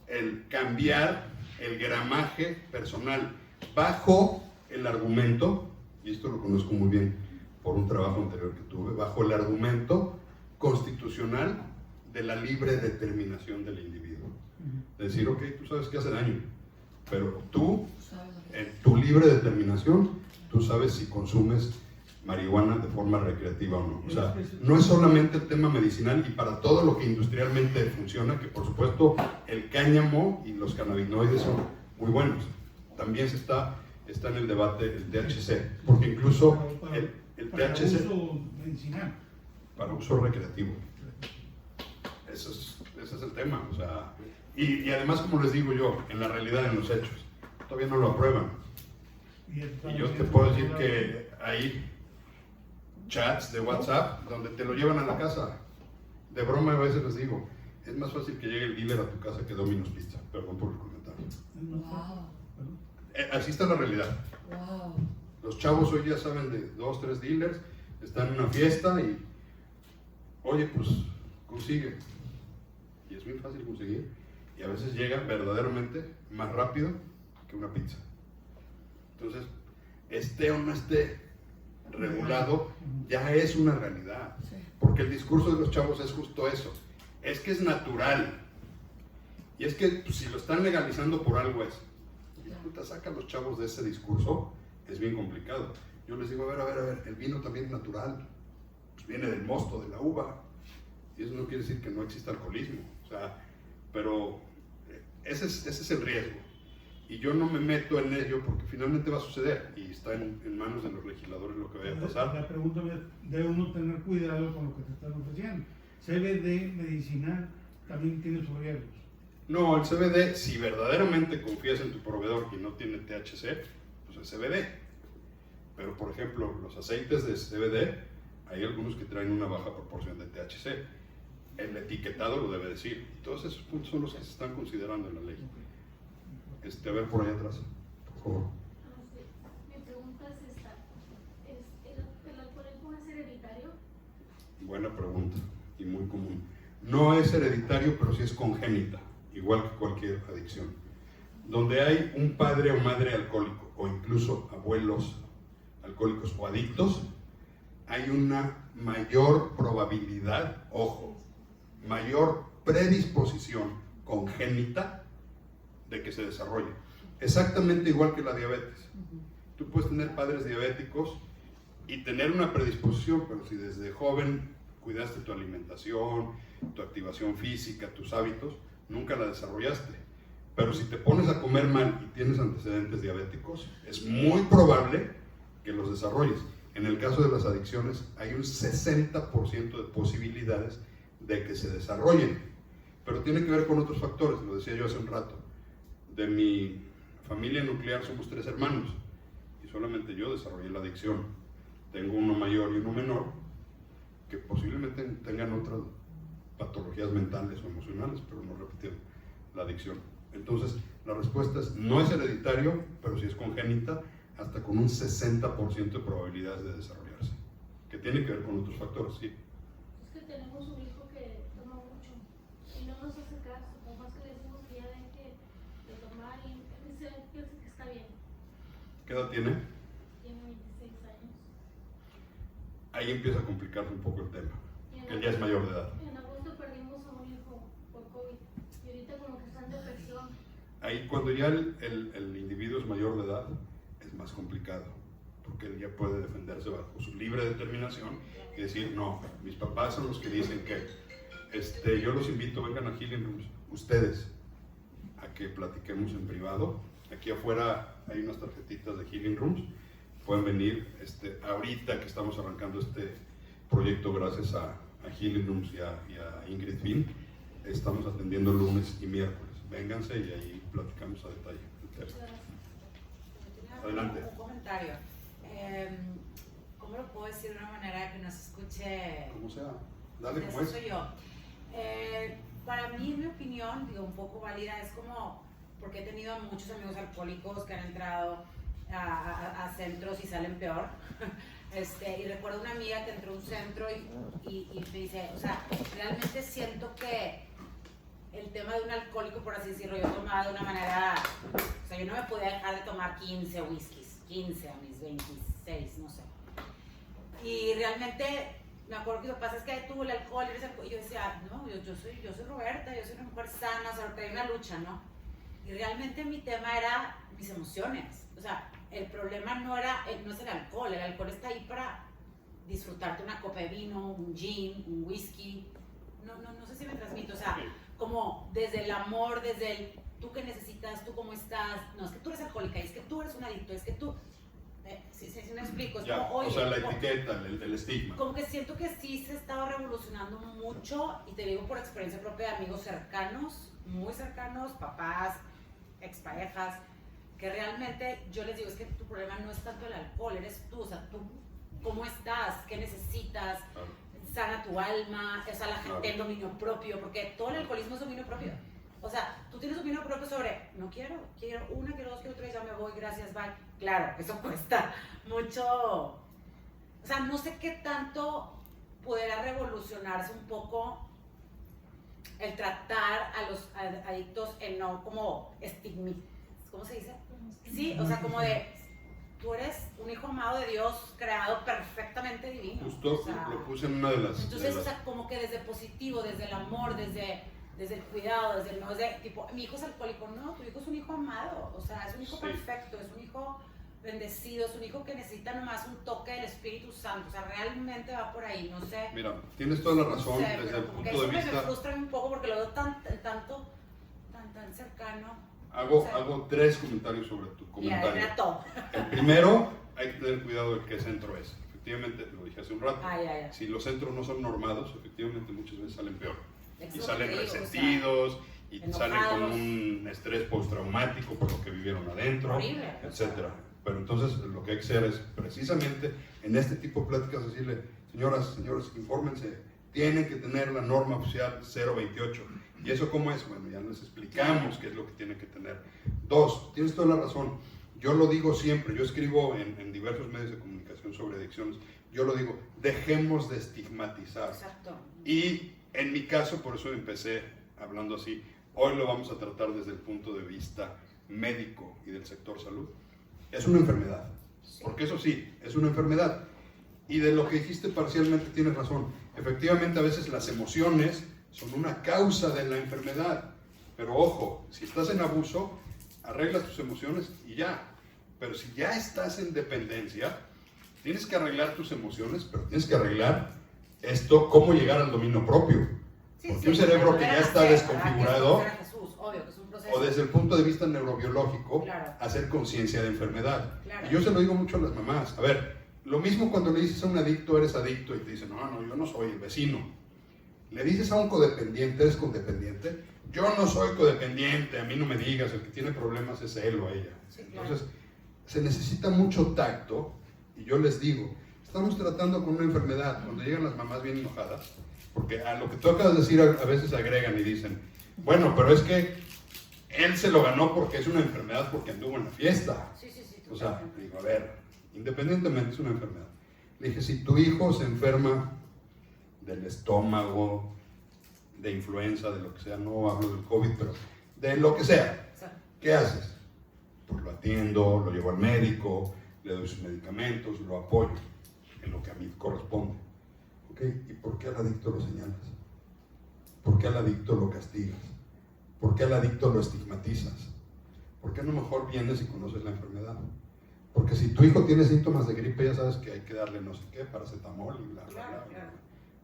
el cambiar el gramaje personal bajo el argumento, y esto lo conozco muy bien por un trabajo anterior que tuve, bajo el argumento constitucional de la libre determinación del individuo. Decir, ok, tú sabes que hace daño, pero tú, en tu libre determinación, tú sabes si consumes marihuana de forma recreativa o no. O sea, no es solamente el tema medicinal y para todo lo que industrialmente funciona, que por supuesto el cáñamo y los cannabinoides son muy buenos. También está en el debate el THC, porque incluso el para THC uso medicinal. para uso recreativo. Ese es el tema. O sea, y además, como les digo yo, en la realidad, en los hechos, todavía no lo aprueban. Y yo te puedo decir que hay chats de WhatsApp donde te lo llevan a la casa. De broma a veces les digo, es más fácil que llegue el dealer a tu casa que Domino's Pizza. Perdón por el comentario. Wow. Así está la realidad. Wow. Los chavos hoy ya saben de 2, 3 dealers, están en una fiesta y, oye, pues consigue. Y es muy fácil conseguir. Y a veces llega verdaderamente más rápido que una pizza. Entonces, esté o no esté regulado, ya es una realidad. Sí. Porque el discurso de los chavos es justo eso. Es que es natural. Y es que pues, si lo están legalizando por algo es. Y puta, saca a los chavos de ese discurso, es bien complicado. Yo les digo, a ver, el vino también es natural. Pues viene del mosto, de la uva. Y eso no quiere decir que no exista alcoholismo. O sea, pero ese es el riesgo. Y yo no me meto en ello porque finalmente va a suceder y está en manos de los legisladores lo que vaya a pasar. La pregunta es, debe uno tener cuidado con lo que te están ofreciendo. CBD medicinal también tiene sus riesgos. No, el CBD, si verdaderamente confías en tu proveedor y no tiene THC, pues es CBD. Pero por ejemplo, los aceites de CBD, hay algunos que traen una baja proporción de THC. El etiquetado lo debe decir. Todos esos puntos son los que se están considerando en la ley. A ver por ahí atrás, por favor. Mi pregunta es esta, ¿el alcoholismo es hereditario? Buena pregunta y muy común. no es hereditario, pero sí es congénita, igual que cualquier adicción. Donde hay un padre o madre alcohólico, o incluso abuelos alcohólicos o adictos, hay una mayor probabilidad, ojo, mayor predisposición congénita de que se desarrolle. Exactamente igual que la diabetes. Tú puedes tener padres diabéticos y tener una predisposición, pero si desde joven cuidaste tu alimentación, tu activación física, tus hábitos, nunca la desarrollaste. Pero si te pones a comer mal y tienes antecedentes diabéticos, es muy probable que los desarrolles. En el caso de las adicciones, hay un 60% de posibilidades de que se desarrollen. Pero tiene que ver con otros factores, lo decía yo hace un rato. De mi familia nuclear somos 3 hermanos y solamente yo desarrollé la adicción. Tengo uno mayor y uno menor que posiblemente tengan otras patologías mentales o emocionales, pero no repitieron la adicción. Entonces, la respuesta es, no es hereditario, pero sí es congénita, hasta con un 60% de probabilidades de desarrollarse, que tiene que ver con otros factores, sí. Es que tenemos un hijo que toma mucho y no nos hace caso, por más que le decimos que ya deje de tomar y él dice que está bien. ¿Qué edad tiene? Tiene 26 años. Ahí empieza a complicarse un poco el tema, Y en que él ya es mayor de edad. En agosto perdimos a un hijo por COVID y ahorita como que está en depresión. Ahí cuando ya el individuo es mayor de edad, es más complicado, porque él ya puede defenderse bajo su libre determinación y decir, no, mis papás son los que dicen que yo los invito, vengan a Healing Rooms, ustedes, a que platiquemos en privado. Aquí afuera hay unas tarjetitas de Healing Rooms, pueden venir ahorita que estamos arrancando este proyecto gracias a Healing Rooms y a Ingrid Finn, estamos atendiendo lunes y miércoles. Vénganse y ahí platicamos a detalle el tema. Adelante. Un comentario. ¿Cómo lo puedo decir de una manera que no se escuche? Como sea, dale Eso pues. soy yo. Para mí, mi opinión, digo, un poco válida, es como, porque he tenido muchos amigos alcohólicos que han entrado a centros y salen peor. Y recuerdo una amiga que entró a un centro y me dice, o sea, realmente siento que el tema de un alcohólico, por así decirlo, yo tomaba de una manera, o sea, yo no me podía dejar de tomar 15 whiskies, 15 a mis 26, no sé. Y realmente, me acuerdo que lo que pasa es que tú el alcohol, eres alcohol, y yo decía, no, yo soy Roberta, yo soy una mujer sana, o sea, que hay una lucha, ¿no? Y realmente mi tema era mis emociones, o sea, el problema no es el alcohol está ahí para disfrutarte una copa de vino, un gin, un whisky, no sé si me transmito, o sea, como desde el amor, desde el tú qué necesitas, tú cómo estás, no es que tú eres alcohólica, es que tú eres un adicto, es que tú, si me explico, es Ya, como, oye, o sea, la etiqueta, el estigma. como que siento que sí se estaba revolucionando mucho, y te digo por experiencia propia de amigos cercanos, muy cercanos, papás, exparejas, que realmente yo les digo, es que tu problema no es tanto el alcohol, eres tú, o sea, tú, ¿cómo estás? ¿Qué necesitas? Sana tu alma, o sea, la gente el dominio propio, porque todo el alcoholismo es dominio propio. O sea, tú tienes dominio propio sobre, no quiero una, quiero dos, quiero tres, ya me voy, gracias, bye. Claro, eso cuesta mucho. O sea, no sé qué tanto pudiera revolucionarse un poco el tratar a los adictos en no como estigmatizar, ¿cómo se dice? Sí, o sea, como de, tú eres un hijo amado de Dios, creado perfectamente divino. Justo o sea, lo puse en una de las... entonces, o sea, como que desde positivo, desde el amor, desde el cuidado, desde el no, desde tipo, mi hijo es alcohólico, no, tu hijo es un hijo amado, o sea, es un hijo perfecto, es un hijo bendecido, es un hijo que necesita nomás un toque del Espíritu Santo, o sea, realmente va por ahí, no sé. Mira, tienes toda la razón, No sé, desde el como que punto de eso vista... me frustra un poco porque lo veo tan cercano. Hago, o sea, hago 3 comentarios sobre tu comentario. Mira, todo. El primero, hay que tener cuidado de qué centro es. Efectivamente, lo dije hace un rato, si los centros no son normados, efectivamente muchas veces salen peor. Y salen resentidos, y salen con un estrés postraumático por lo que vivieron adentro, etc. Pero entonces lo que hay que hacer es precisamente en este tipo de pláticas decirle, señoras, señores, infórmense, tienen que tener la norma oficial 028. ¿Y eso cómo es? Bueno, ya les explicamos qué es lo que tiene que tener. 2, tienes toda la razón. Yo lo digo siempre, yo escribo en diversos medios de comunicación sobre adicciones, yo lo digo, dejemos de estigmatizar. Exacto. Y En mi caso, por eso empecé hablando así. Hoy lo vamos a tratar desde el punto de vista médico y del sector salud. Es una enfermedad, porque eso sí, es una enfermedad. Y de lo que dijiste parcialmente tienes razón. Efectivamente, a veces las emociones son una causa de la enfermedad. Pero ojo, si estás en abuso, arreglas tus emociones y ya. Pero si ya estás en dependencia, tienes que arreglar tus emociones, pero tienes que arreglar esto, cómo llegar al dominio propio. Porque un cerebro que ya está desconfigurado, o desde el punto de vista neurobiológico, hacer conciencia de enfermedad. Y yo se lo digo mucho a las mamás. A ver, lo mismo cuando le dices a un adicto, eres adicto, y te dicen, no, yo no soy el vecino. Le dices a un codependiente, ¿eres codependiente? Yo no soy codependiente, a mí no me digas, el que tiene problemas es él o ella. Entonces, se necesita mucho tacto, y yo les digo, estamos tratando con una enfermedad. Cuando llegan las mamás bien enojadas, porque a lo que tú acabas de decir a veces agregan y dicen, bueno, pero es que él se lo ganó porque es una enfermedad, porque anduvo en la fiesta. O sea, digo, a ver, independientemente es una enfermedad. Le dije, si tu hijo se enferma del estómago, de influenza, de lo que sea, no hablo del COVID, pero de lo que sea, ¿qué haces? Pues lo atiendo, lo llevo al médico, le doy sus medicamentos, lo apoyo en lo que a mí corresponde. ¿Okay? ¿Y por qué al adicto lo señalas? ¿Por qué al adicto lo castigas? ¿Por qué al adicto lo estigmatizas? ¿Por qué no mejor vienes y conoces la enfermedad? Porque si tu hijo tiene síntomas de gripe, ya sabes que hay que darle no sé qué, paracetamol y bla, bla, bla, bla.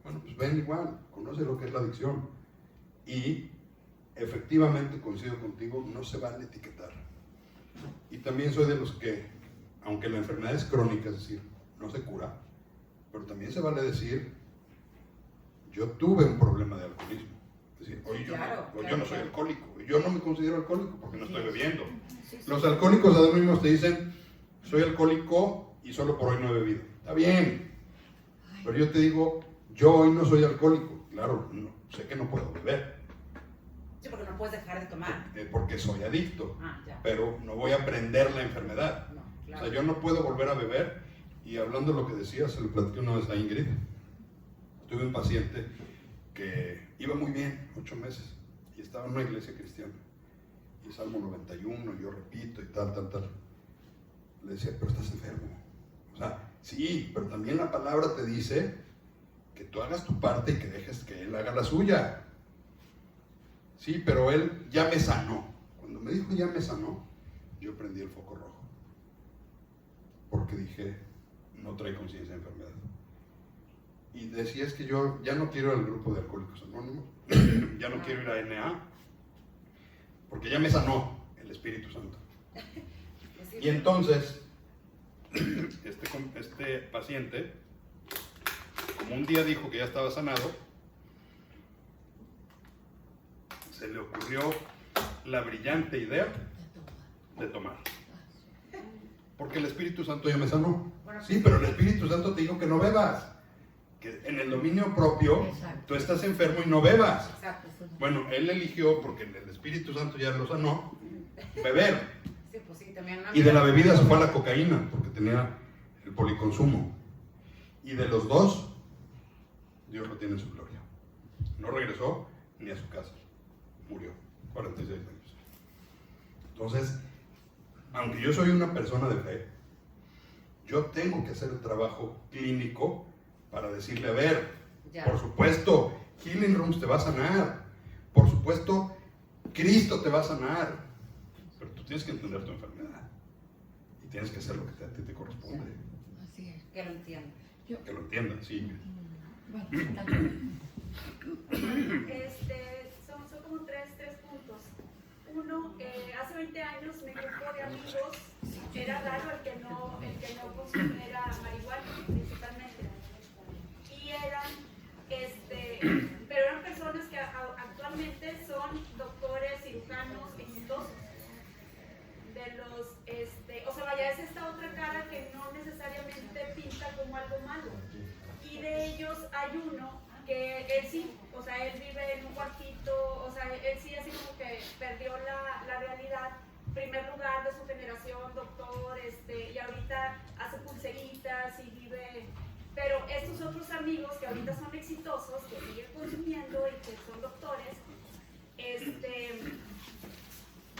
Bueno, pues ven igual, conoce lo que es la adicción. Y efectivamente, coincido contigo, no se vale etiquetar. Y también soy de los que, aunque la enfermedad es crónica, es decir, no se cura, pero también se vale decir, yo tuve un problema de alcoholismo. Es decir, hoy yo no soy alcohólico, yo no me considero alcohólico porque no estoy bebiendo. Los alcohólicos anónimos te dicen, soy alcohólico y solo por hoy no he bebido. Está bien, pero yo te digo, yo hoy no soy alcohólico. Claro, no, sé que no puedo beber. Sí, porque no puedes dejar de tomar. Porque soy adicto, pero no voy a aprender la enfermedad. No, claro. O sea, yo no puedo volver a beber. Y hablando de lo que decías, se lo platiqué una vez a Ingrid. Tuve un paciente que iba muy bien, 8 meses, y estaba en una iglesia cristiana. Y Salmo 91, yo repito, y tal. Le decía, pero estás enfermo. O sea, sí, pero también la palabra te dice que tú hagas tu parte y que dejes que él haga la suya. Sí, pero él ya me sanó. Cuando me dijo ya me sanó, yo prendí el foco rojo. Porque dije, no trae conciencia de enfermedad. Y decía, es que yo ya no quiero ir al grupo de Alcohólicos Anónimos, ya no quiero ir a NA, porque ya me sanó el Espíritu Santo. Y entonces, este paciente, como un día dijo que ya estaba sanado, se le ocurrió la brillante idea de tomar. Porque el Espíritu Santo ya me sanó. Sí, pero el Espíritu Santo te dijo que no bebas. Que en el dominio propio, tú estás enfermo y no bebas. Bueno, él eligió, porque el Espíritu Santo ya lo sanó, beber. Y de la bebida se fue a la cocaína, porque tenía el policonsumo. Y de los dos, Dios lo tiene en su gloria. No regresó ni a su casa. Murió, 46 años. Entonces, aunque yo soy una persona de fe, yo tengo que hacer el trabajo clínico para decirle, a ver, por supuesto, Healing Rooms te va a sanar. Por supuesto, Cristo te va a sanar. Pero tú tienes que entender tu enfermedad. Y tienes que hacer lo que a ti te corresponde. Así es. Que lo entiendan. Que lo entiendan, sí. Son como tres puntos. Uno, hace 20 años mi grupo de amigos era raro el que no consumiera marihuana principalmente. Y pero eran personas que actualmente son doctores, cirujanos exitosos. O sea, vaya, es esta otra cara que no necesariamente pinta como algo malo. Y de ellos hay uno que él sí, o sea, él vive en un cuartito, o sea, él sí así como que perdió la realidad, primer lugar de su generación, doctor, y ahorita hace pulseritas y vive Pero estos otros amigos que ahorita son exitosos, que siguen consumiendo y que son doctores,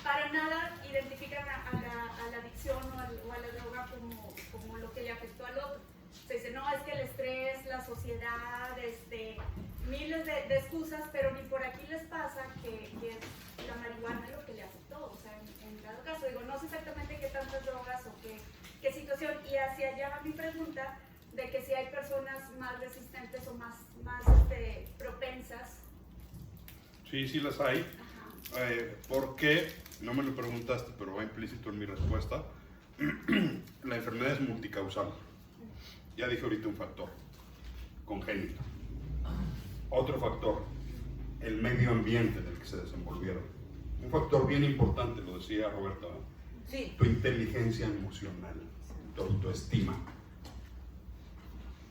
para nada identifican a la adicción o a la droga como lo que le afectó al otro. Se dice, no, es que el estrés, la sociedad, miles de excusas, pero ni por aquí les pasa que es la marihuana lo que le afectó. O sea, en dado caso, digo, no sé exactamente qué tantas drogas o qué situación, y hacia allá va mi pregunta de que si hay personas más resistentes o más propensas. Sí, sí las hay. ¿Por qué? No me lo preguntaste, pero va implícito en mi respuesta. La enfermedad es multicausal. Ya dije ahorita un factor, congénito. Otro factor, el medio ambiente en el que se desenvolvieron. Un factor bien importante, lo decía Roberta, Sí. tu inteligencia emocional, tu autoestima,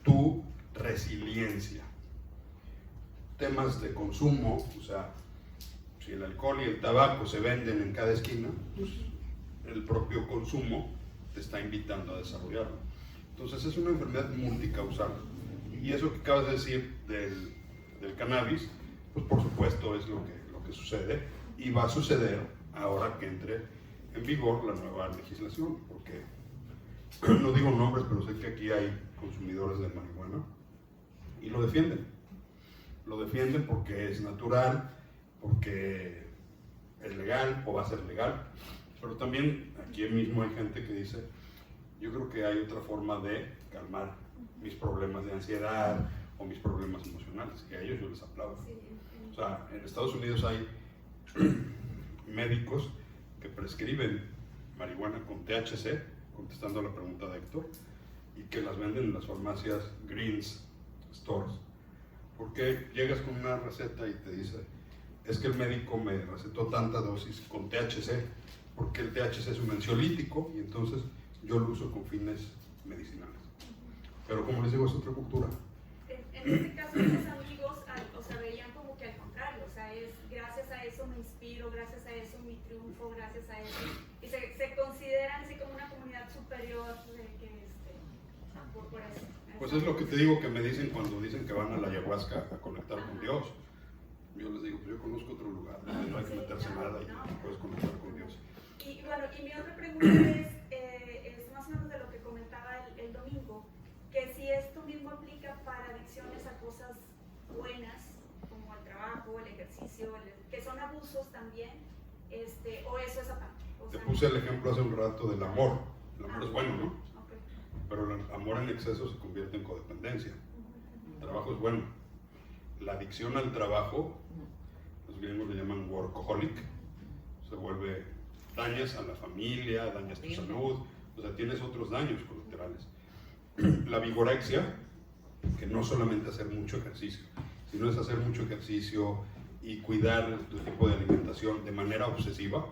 tu resiliencia. Temas de consumo, o sea, si el alcohol y el tabaco se venden en cada esquina, pues el propio consumo te está invitando a desarrollarlo. Entonces es una enfermedad multicausal. Y eso que acabas de decir del cannabis, pues por supuesto es lo que sucede y va a suceder ahora que entre en vigor la nueva legislación, porque no digo nombres, pero sé que aquí hay consumidores de marihuana y lo defienden. Lo defienden porque es natural, porque es legal o va a ser legal, pero también aquí mismo hay gente que dice, yo creo que hay otra forma de calmar mis problemas de ansiedad o mis problemas emocionales, y a ellos yo les aplaudo. O sea, en Estados Unidos hay médicos que prescriben marihuana con THC, contestando a la pregunta de Héctor, y que las venden en las farmacias Greens Stores, porque llegas con una receta y te dice, es que el médico me recetó tanta dosis con THC, porque el THC es un ansiolítico y entonces yo lo uso con fines medicinales. Pero como les digo, es otra cultura. En este caso, mis amigos, o sea, veían como que al contrario, o sea, es gracias a eso me inspiro, gracias a eso mi triunfo, gracias a eso, y se consideran así como una comunidad superior de que, por eso. Pues es lo que te digo que me dicen cuando dicen que van a la ayahuasca a conectar con Dios. Yo les digo, pues yo conozco otro lugar, donde no hay que meterse nada y puedes conectar con Dios. Y bueno, y mi otra pregunta es más o menos de lo que comentaba el domingo, que si esto mismo aplica para adicciones a cosas buenas, como el trabajo, el ejercicio, que son abusos también, o eso es aparte. Te puse el ejemplo hace un rato del amor. El amor es bueno, ¿no? Okay. Pero el amor en exceso se convierte en codependencia. El trabajo es bueno. La adicción al trabajo, los gringos le llaman workaholic, se vuelve, dañas a la familia, dañas tu salud, o sea, tienes otros daños colaterales. La vigorexia, que no solamente hacer mucho ejercicio, sino es hacer mucho ejercicio y cuidar tu tipo de alimentación de manera obsesiva,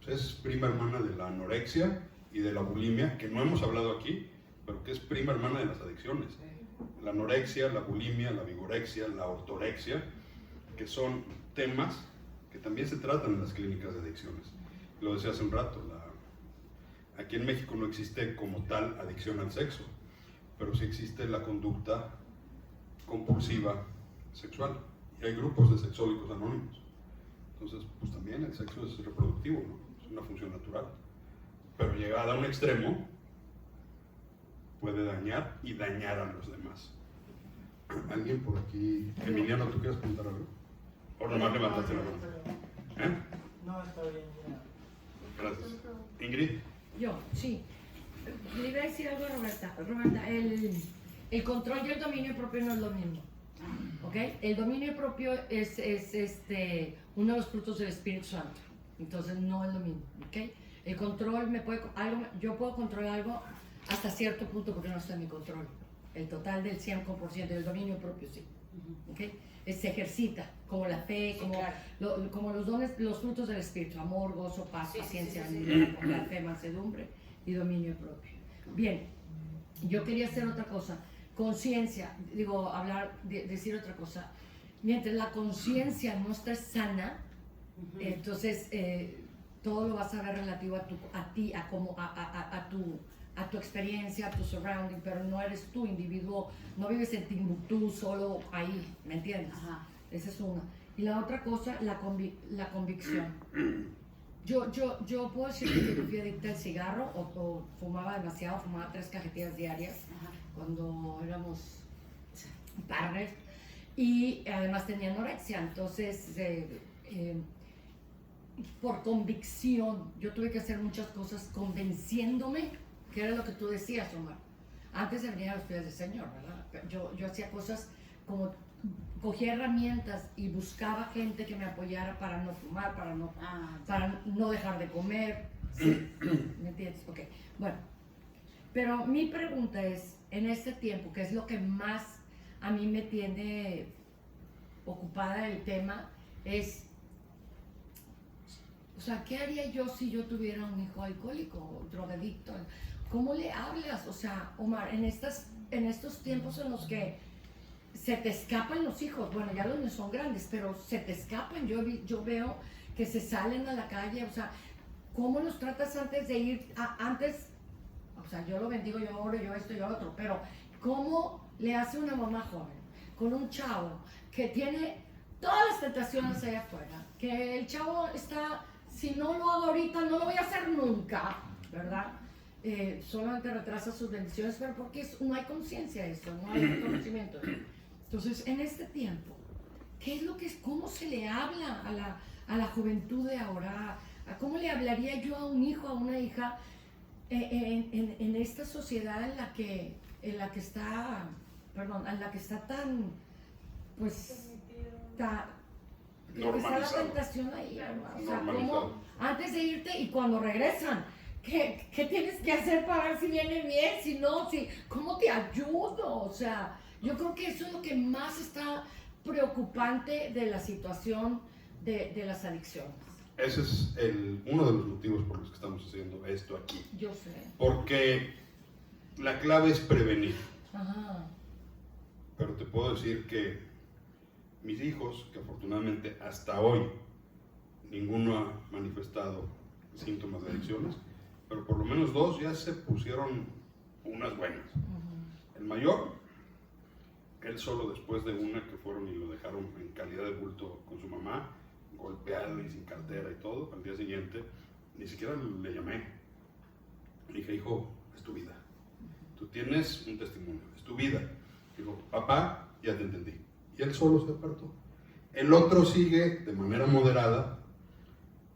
pues es prima hermana de la anorexia y de la bulimia, que no hemos hablado aquí, pero que es prima hermana de las adicciones. La anorexia, la bulimia, la vigorexia, la ortorexia, que son temas que también se tratan en las clínicas de adicciones. Lo decía hace un rato, aquí en México no existe como tal adicción al sexo, pero sí existe la conducta compulsiva sexual. Y hay grupos de sexólicos anónimos. Entonces, pues también el sexo es reproductivo, ¿no? Es una función natural. Pero llegada a un extremo, puede dañar y dañar a los demás. ¿Alguien por aquí? Emiliano, ¿tú quieres preguntar algo? ¿O nomás levantaste la mano? ¿Eh? No, está bien, ya. Gracias. Ingrid. Yo, sí. Le iba a decir algo a Roberta. Roberta, el control y el dominio propio no es lo mismo. ¿Ok? El dominio propio es uno de los frutos del Espíritu Santo. Entonces no es lo mismo. ¿Ok? El control yo puedo controlar algo hasta cierto punto porque no está en mi control. El total del 100% del dominio propio sí. ¿Ok? Se ejercita, como la fe, Sí, como, claro. como los dones, los frutos del Espíritu, amor, gozo, paz, Sí, sí, paciencia, sí, sí, benignidad, bondad, fe, mansedumbre y dominio propio. Bien, yo quería hacer otra cosa, conciencia, decir otra cosa. Mientras la conciencia no esté sana, entonces todo lo vas a ver relativo a ti, a a tu experiencia, a tu surrounding, pero no eres tú individuo, no vives en Timbuktu solo ahí, ¿me entiendes? Ajá. Esa es una. Y la otra cosa, la convicción. Yo puedo decir que yo fui adicta al cigarro o fumaba demasiado, fumaba 3 cajetillas diarias Ajá. cuando éramos partners y además tenía anorexia, entonces por convicción yo tuve que hacer muchas cosas convenciéndome que era lo que tú decías, Omar, antes de venir a los pies del Señor, ¿verdad? Yo hacía cosas como cogía herramientas y buscaba gente que me apoyara para no fumar, para no dejar de comer, ¿sí? ¿Me entiendes? Ok, bueno, pero mi pregunta es, en este tiempo, que es lo que más a mí me tiene ocupada el tema, es, o sea, ¿qué haría yo si yo tuviera un hijo alcohólico, drogadicto? ¿Cómo le hablas? O sea, Omar, en estos tiempos en los que se te escapan los hijos, bueno, ya los niños son grandes, pero se te escapan, yo veo que se salen a la calle, o sea, ¿cómo los tratas antes de ir, antes, o sea, yo lo bendigo, yo oro, yo esto, yo lo otro, pero ¿cómo le hace una mamá joven con un chavo que tiene todas las tentaciones allá afuera, que el chavo está, si no lo hago ahorita, no lo voy a hacer nunca, ¿verdad? Solamente retrasa sus bendiciones, pero porque no hay conciencia de eso, no hay conocimiento. Entonces, en este tiempo, ¿qué es lo que es? ¿Cómo se le habla a la juventud de ahora? ¿Cómo le hablaría yo a un hijo, a una hija, en esta sociedad en la que está tan, pues, está la tentación ahí, ¿verdad? O sea, ¿cómo, antes de irte y cuando regresan, ¿qué tienes que hacer para ver si viene bien? Si no, ¿cómo te ayudo? O sea, yo creo que eso es lo que más está preocupante de la situación de las adicciones. Ese es uno de los motivos por los que estamos haciendo esto aquí. Yo sé. Porque la clave es prevenir. Ajá. Pero te puedo decir que mis hijos, que afortunadamente hasta hoy ninguno ha manifestado síntomas de adicciones, pero por lo menos 2 ya se pusieron unas buenas. El mayor, él solo después de una que fueron y lo dejaron en calidad de bulto con su mamá, golpeado y sin cartera y todo, al día siguiente ni siquiera le llamé. Le dije, hijo, es tu vida. Tú tienes un testimonio, es tu vida. Digo, papá, ya te entendí. Y él solo se apartó. El otro sigue de manera moderada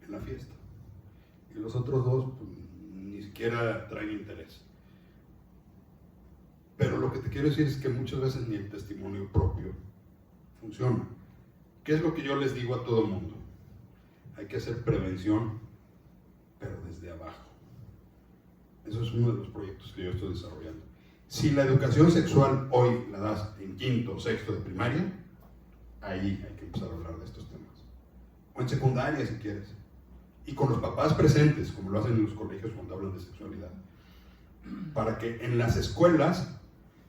en la fiesta. Y los otros 2 pues, ni siquiera traen interés. Pero lo que te quiero decir es que muchas veces ni el testimonio propio funciona. ¿Qué es lo que yo les digo a todo mundo? Hay que hacer prevención, pero desde abajo. Eso es uno de los proyectos que yo estoy desarrollando. Si la educación sexual hoy la das en 5º o 6º de primaria, ahí hay que empezar a hablar de estos temas. O en secundaria, si quieres. Y con los papás presentes, como lo hacen en los colegios cuando hablan de sexualidad. Para que en las escuelas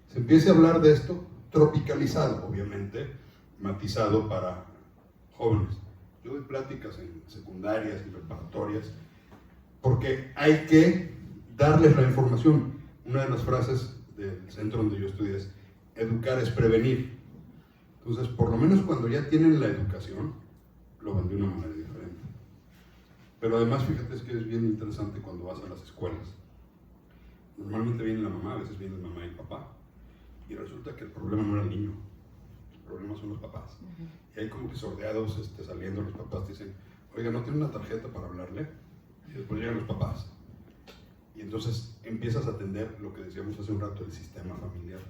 se empiece a hablar de esto, tropicalizado, obviamente, matizado para jóvenes. Yo doy pláticas en secundarias y preparatorias, porque hay que darles la información. Una de las frases del centro donde yo estudié es, educar es prevenir. Entonces, por lo menos cuando ya tienen la educación, lo ven de una manera diferente. Pero además, fíjate, es que es bien interesante cuando vas a las escuelas. Normalmente viene la mamá, a veces viene la mamá y el papá, y resulta que el problema no era el niño, el problema son los papás. Y hay como que sordeados saliendo los papás, dicen, oiga, ¿no tiene una tarjeta para hablarle? Y después llegan los papás. Y entonces empiezas a atender lo que decíamos hace un rato, el sistema familiar.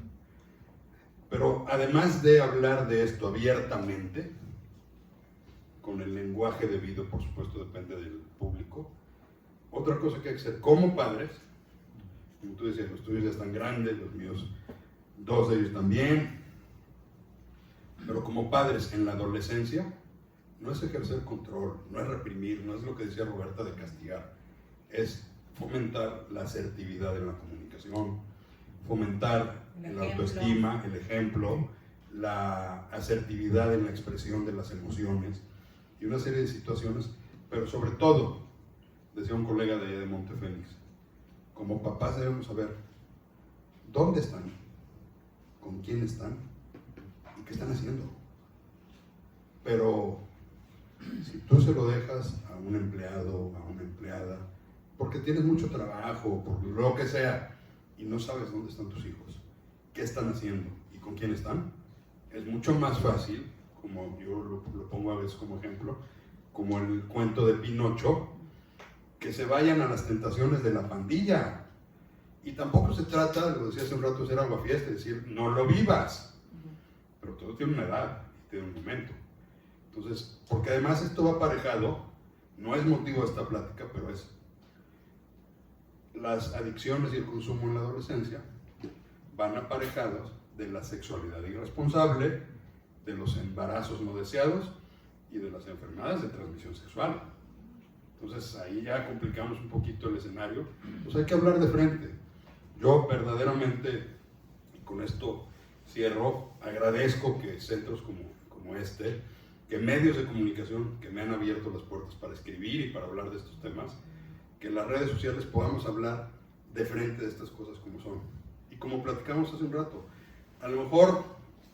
Pero además de hablar de esto abiertamente, con el lenguaje debido, por supuesto depende del público, otra cosa que hay que hacer como padres, como tú decías, los tuyos ya están grandes, los míos, 2 de ellos también, pero como padres en la adolescencia, no es ejercer control, no es reprimir, no es lo que decía Roberta de castigar, es fomentar la asertividad en la comunicación, fomentar la autoestima, el ejemplo, la asertividad en la expresión de las emociones y una serie de situaciones, pero sobre todo, decía un colega de Montefélix, como papás debemos saber dónde están, con quién están y qué están haciendo. Pero si tú se lo dejas a un empleado, a una empleada, porque tienes mucho trabajo, por lo que sea, y no sabes dónde están tus hijos, qué están haciendo y con quién están, es mucho más fácil, como yo lo pongo a veces como ejemplo, como el cuento de Pinocho, que se vayan a las tentaciones de la pandilla. Y tampoco se trata, lo decía hace un rato, ser aguafiesta, es decir, no lo vivas. Pero todo tiene una edad y tiene un momento. Entonces, porque además esto va aparejado, no es motivo de esta plática, pero es las adicciones y el consumo en la adolescencia van aparejados de la sexualidad irresponsable, de los embarazos no deseados y de las enfermedades de transmisión sexual. Entonces ahí ya complicamos un poquito el escenario. Pues hay que hablar de frente. Yo verdaderamente, y con esto cierro, agradezco que centros como este, que medios de comunicación que me han abierto las puertas para escribir y para hablar de estos temas, que en las redes sociales podamos hablar de frente de estas cosas como son. Y como platicamos hace un rato, a lo mejor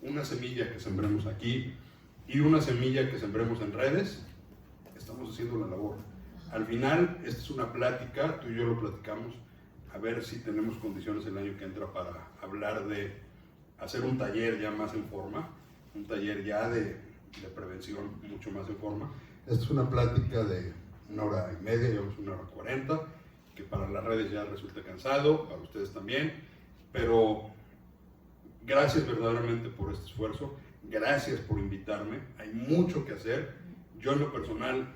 una semilla que sembremos aquí y una semilla que sembremos en redes, estamos haciendo la labor. Al final, esta es una plática, tú y yo lo platicamos, a ver si tenemos condiciones el año que entra para hablar de hacer un taller ya más en forma, un taller ya de prevención mucho más en forma. Esta es una plática de 1h30, llevamos 1h40, que para las redes ya resulta cansado, para ustedes también, pero gracias verdaderamente por este esfuerzo, gracias por invitarme, hay mucho que hacer. Yo en lo personal,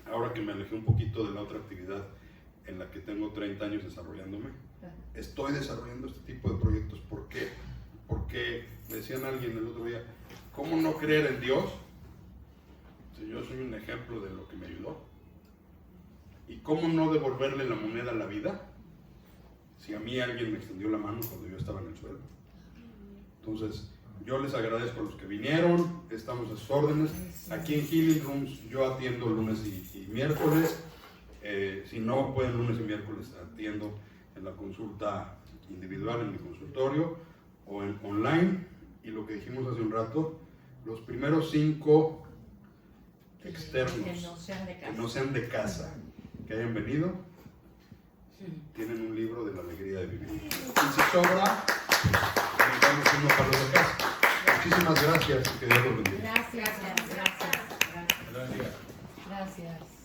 ahora que me alejé un poquito de la otra actividad en la que tengo 30 años desarrollándome, estoy desarrollando este tipo de proyectos. ¿Por qué? Porque me decían alguien el otro día, ¿cómo no creer en Dios? Si yo soy un ejemplo de lo que me ayudó. ¿Y cómo no devolverle la moneda a la vida? Si a mí alguien me extendió la mano cuando yo estaba en el suelo. Entonces, yo les agradezco a los que vinieron, estamos a sus órdenes. Aquí en Healing Rooms yo atiendo lunes y miércoles. Si no pueden lunes y miércoles, atiendo en la consulta individual en mi consultorio o en online. Y lo que dijimos hace un rato, los primeros 5 externos que no sean de casa, que no sean de casa, que hayan venido, tienen un libro de la alegría de vivir. Y si sobra, necesitamos uno para los de casa. Muchísimas gracias y que Dios los bendiga. Gracias. Gracias.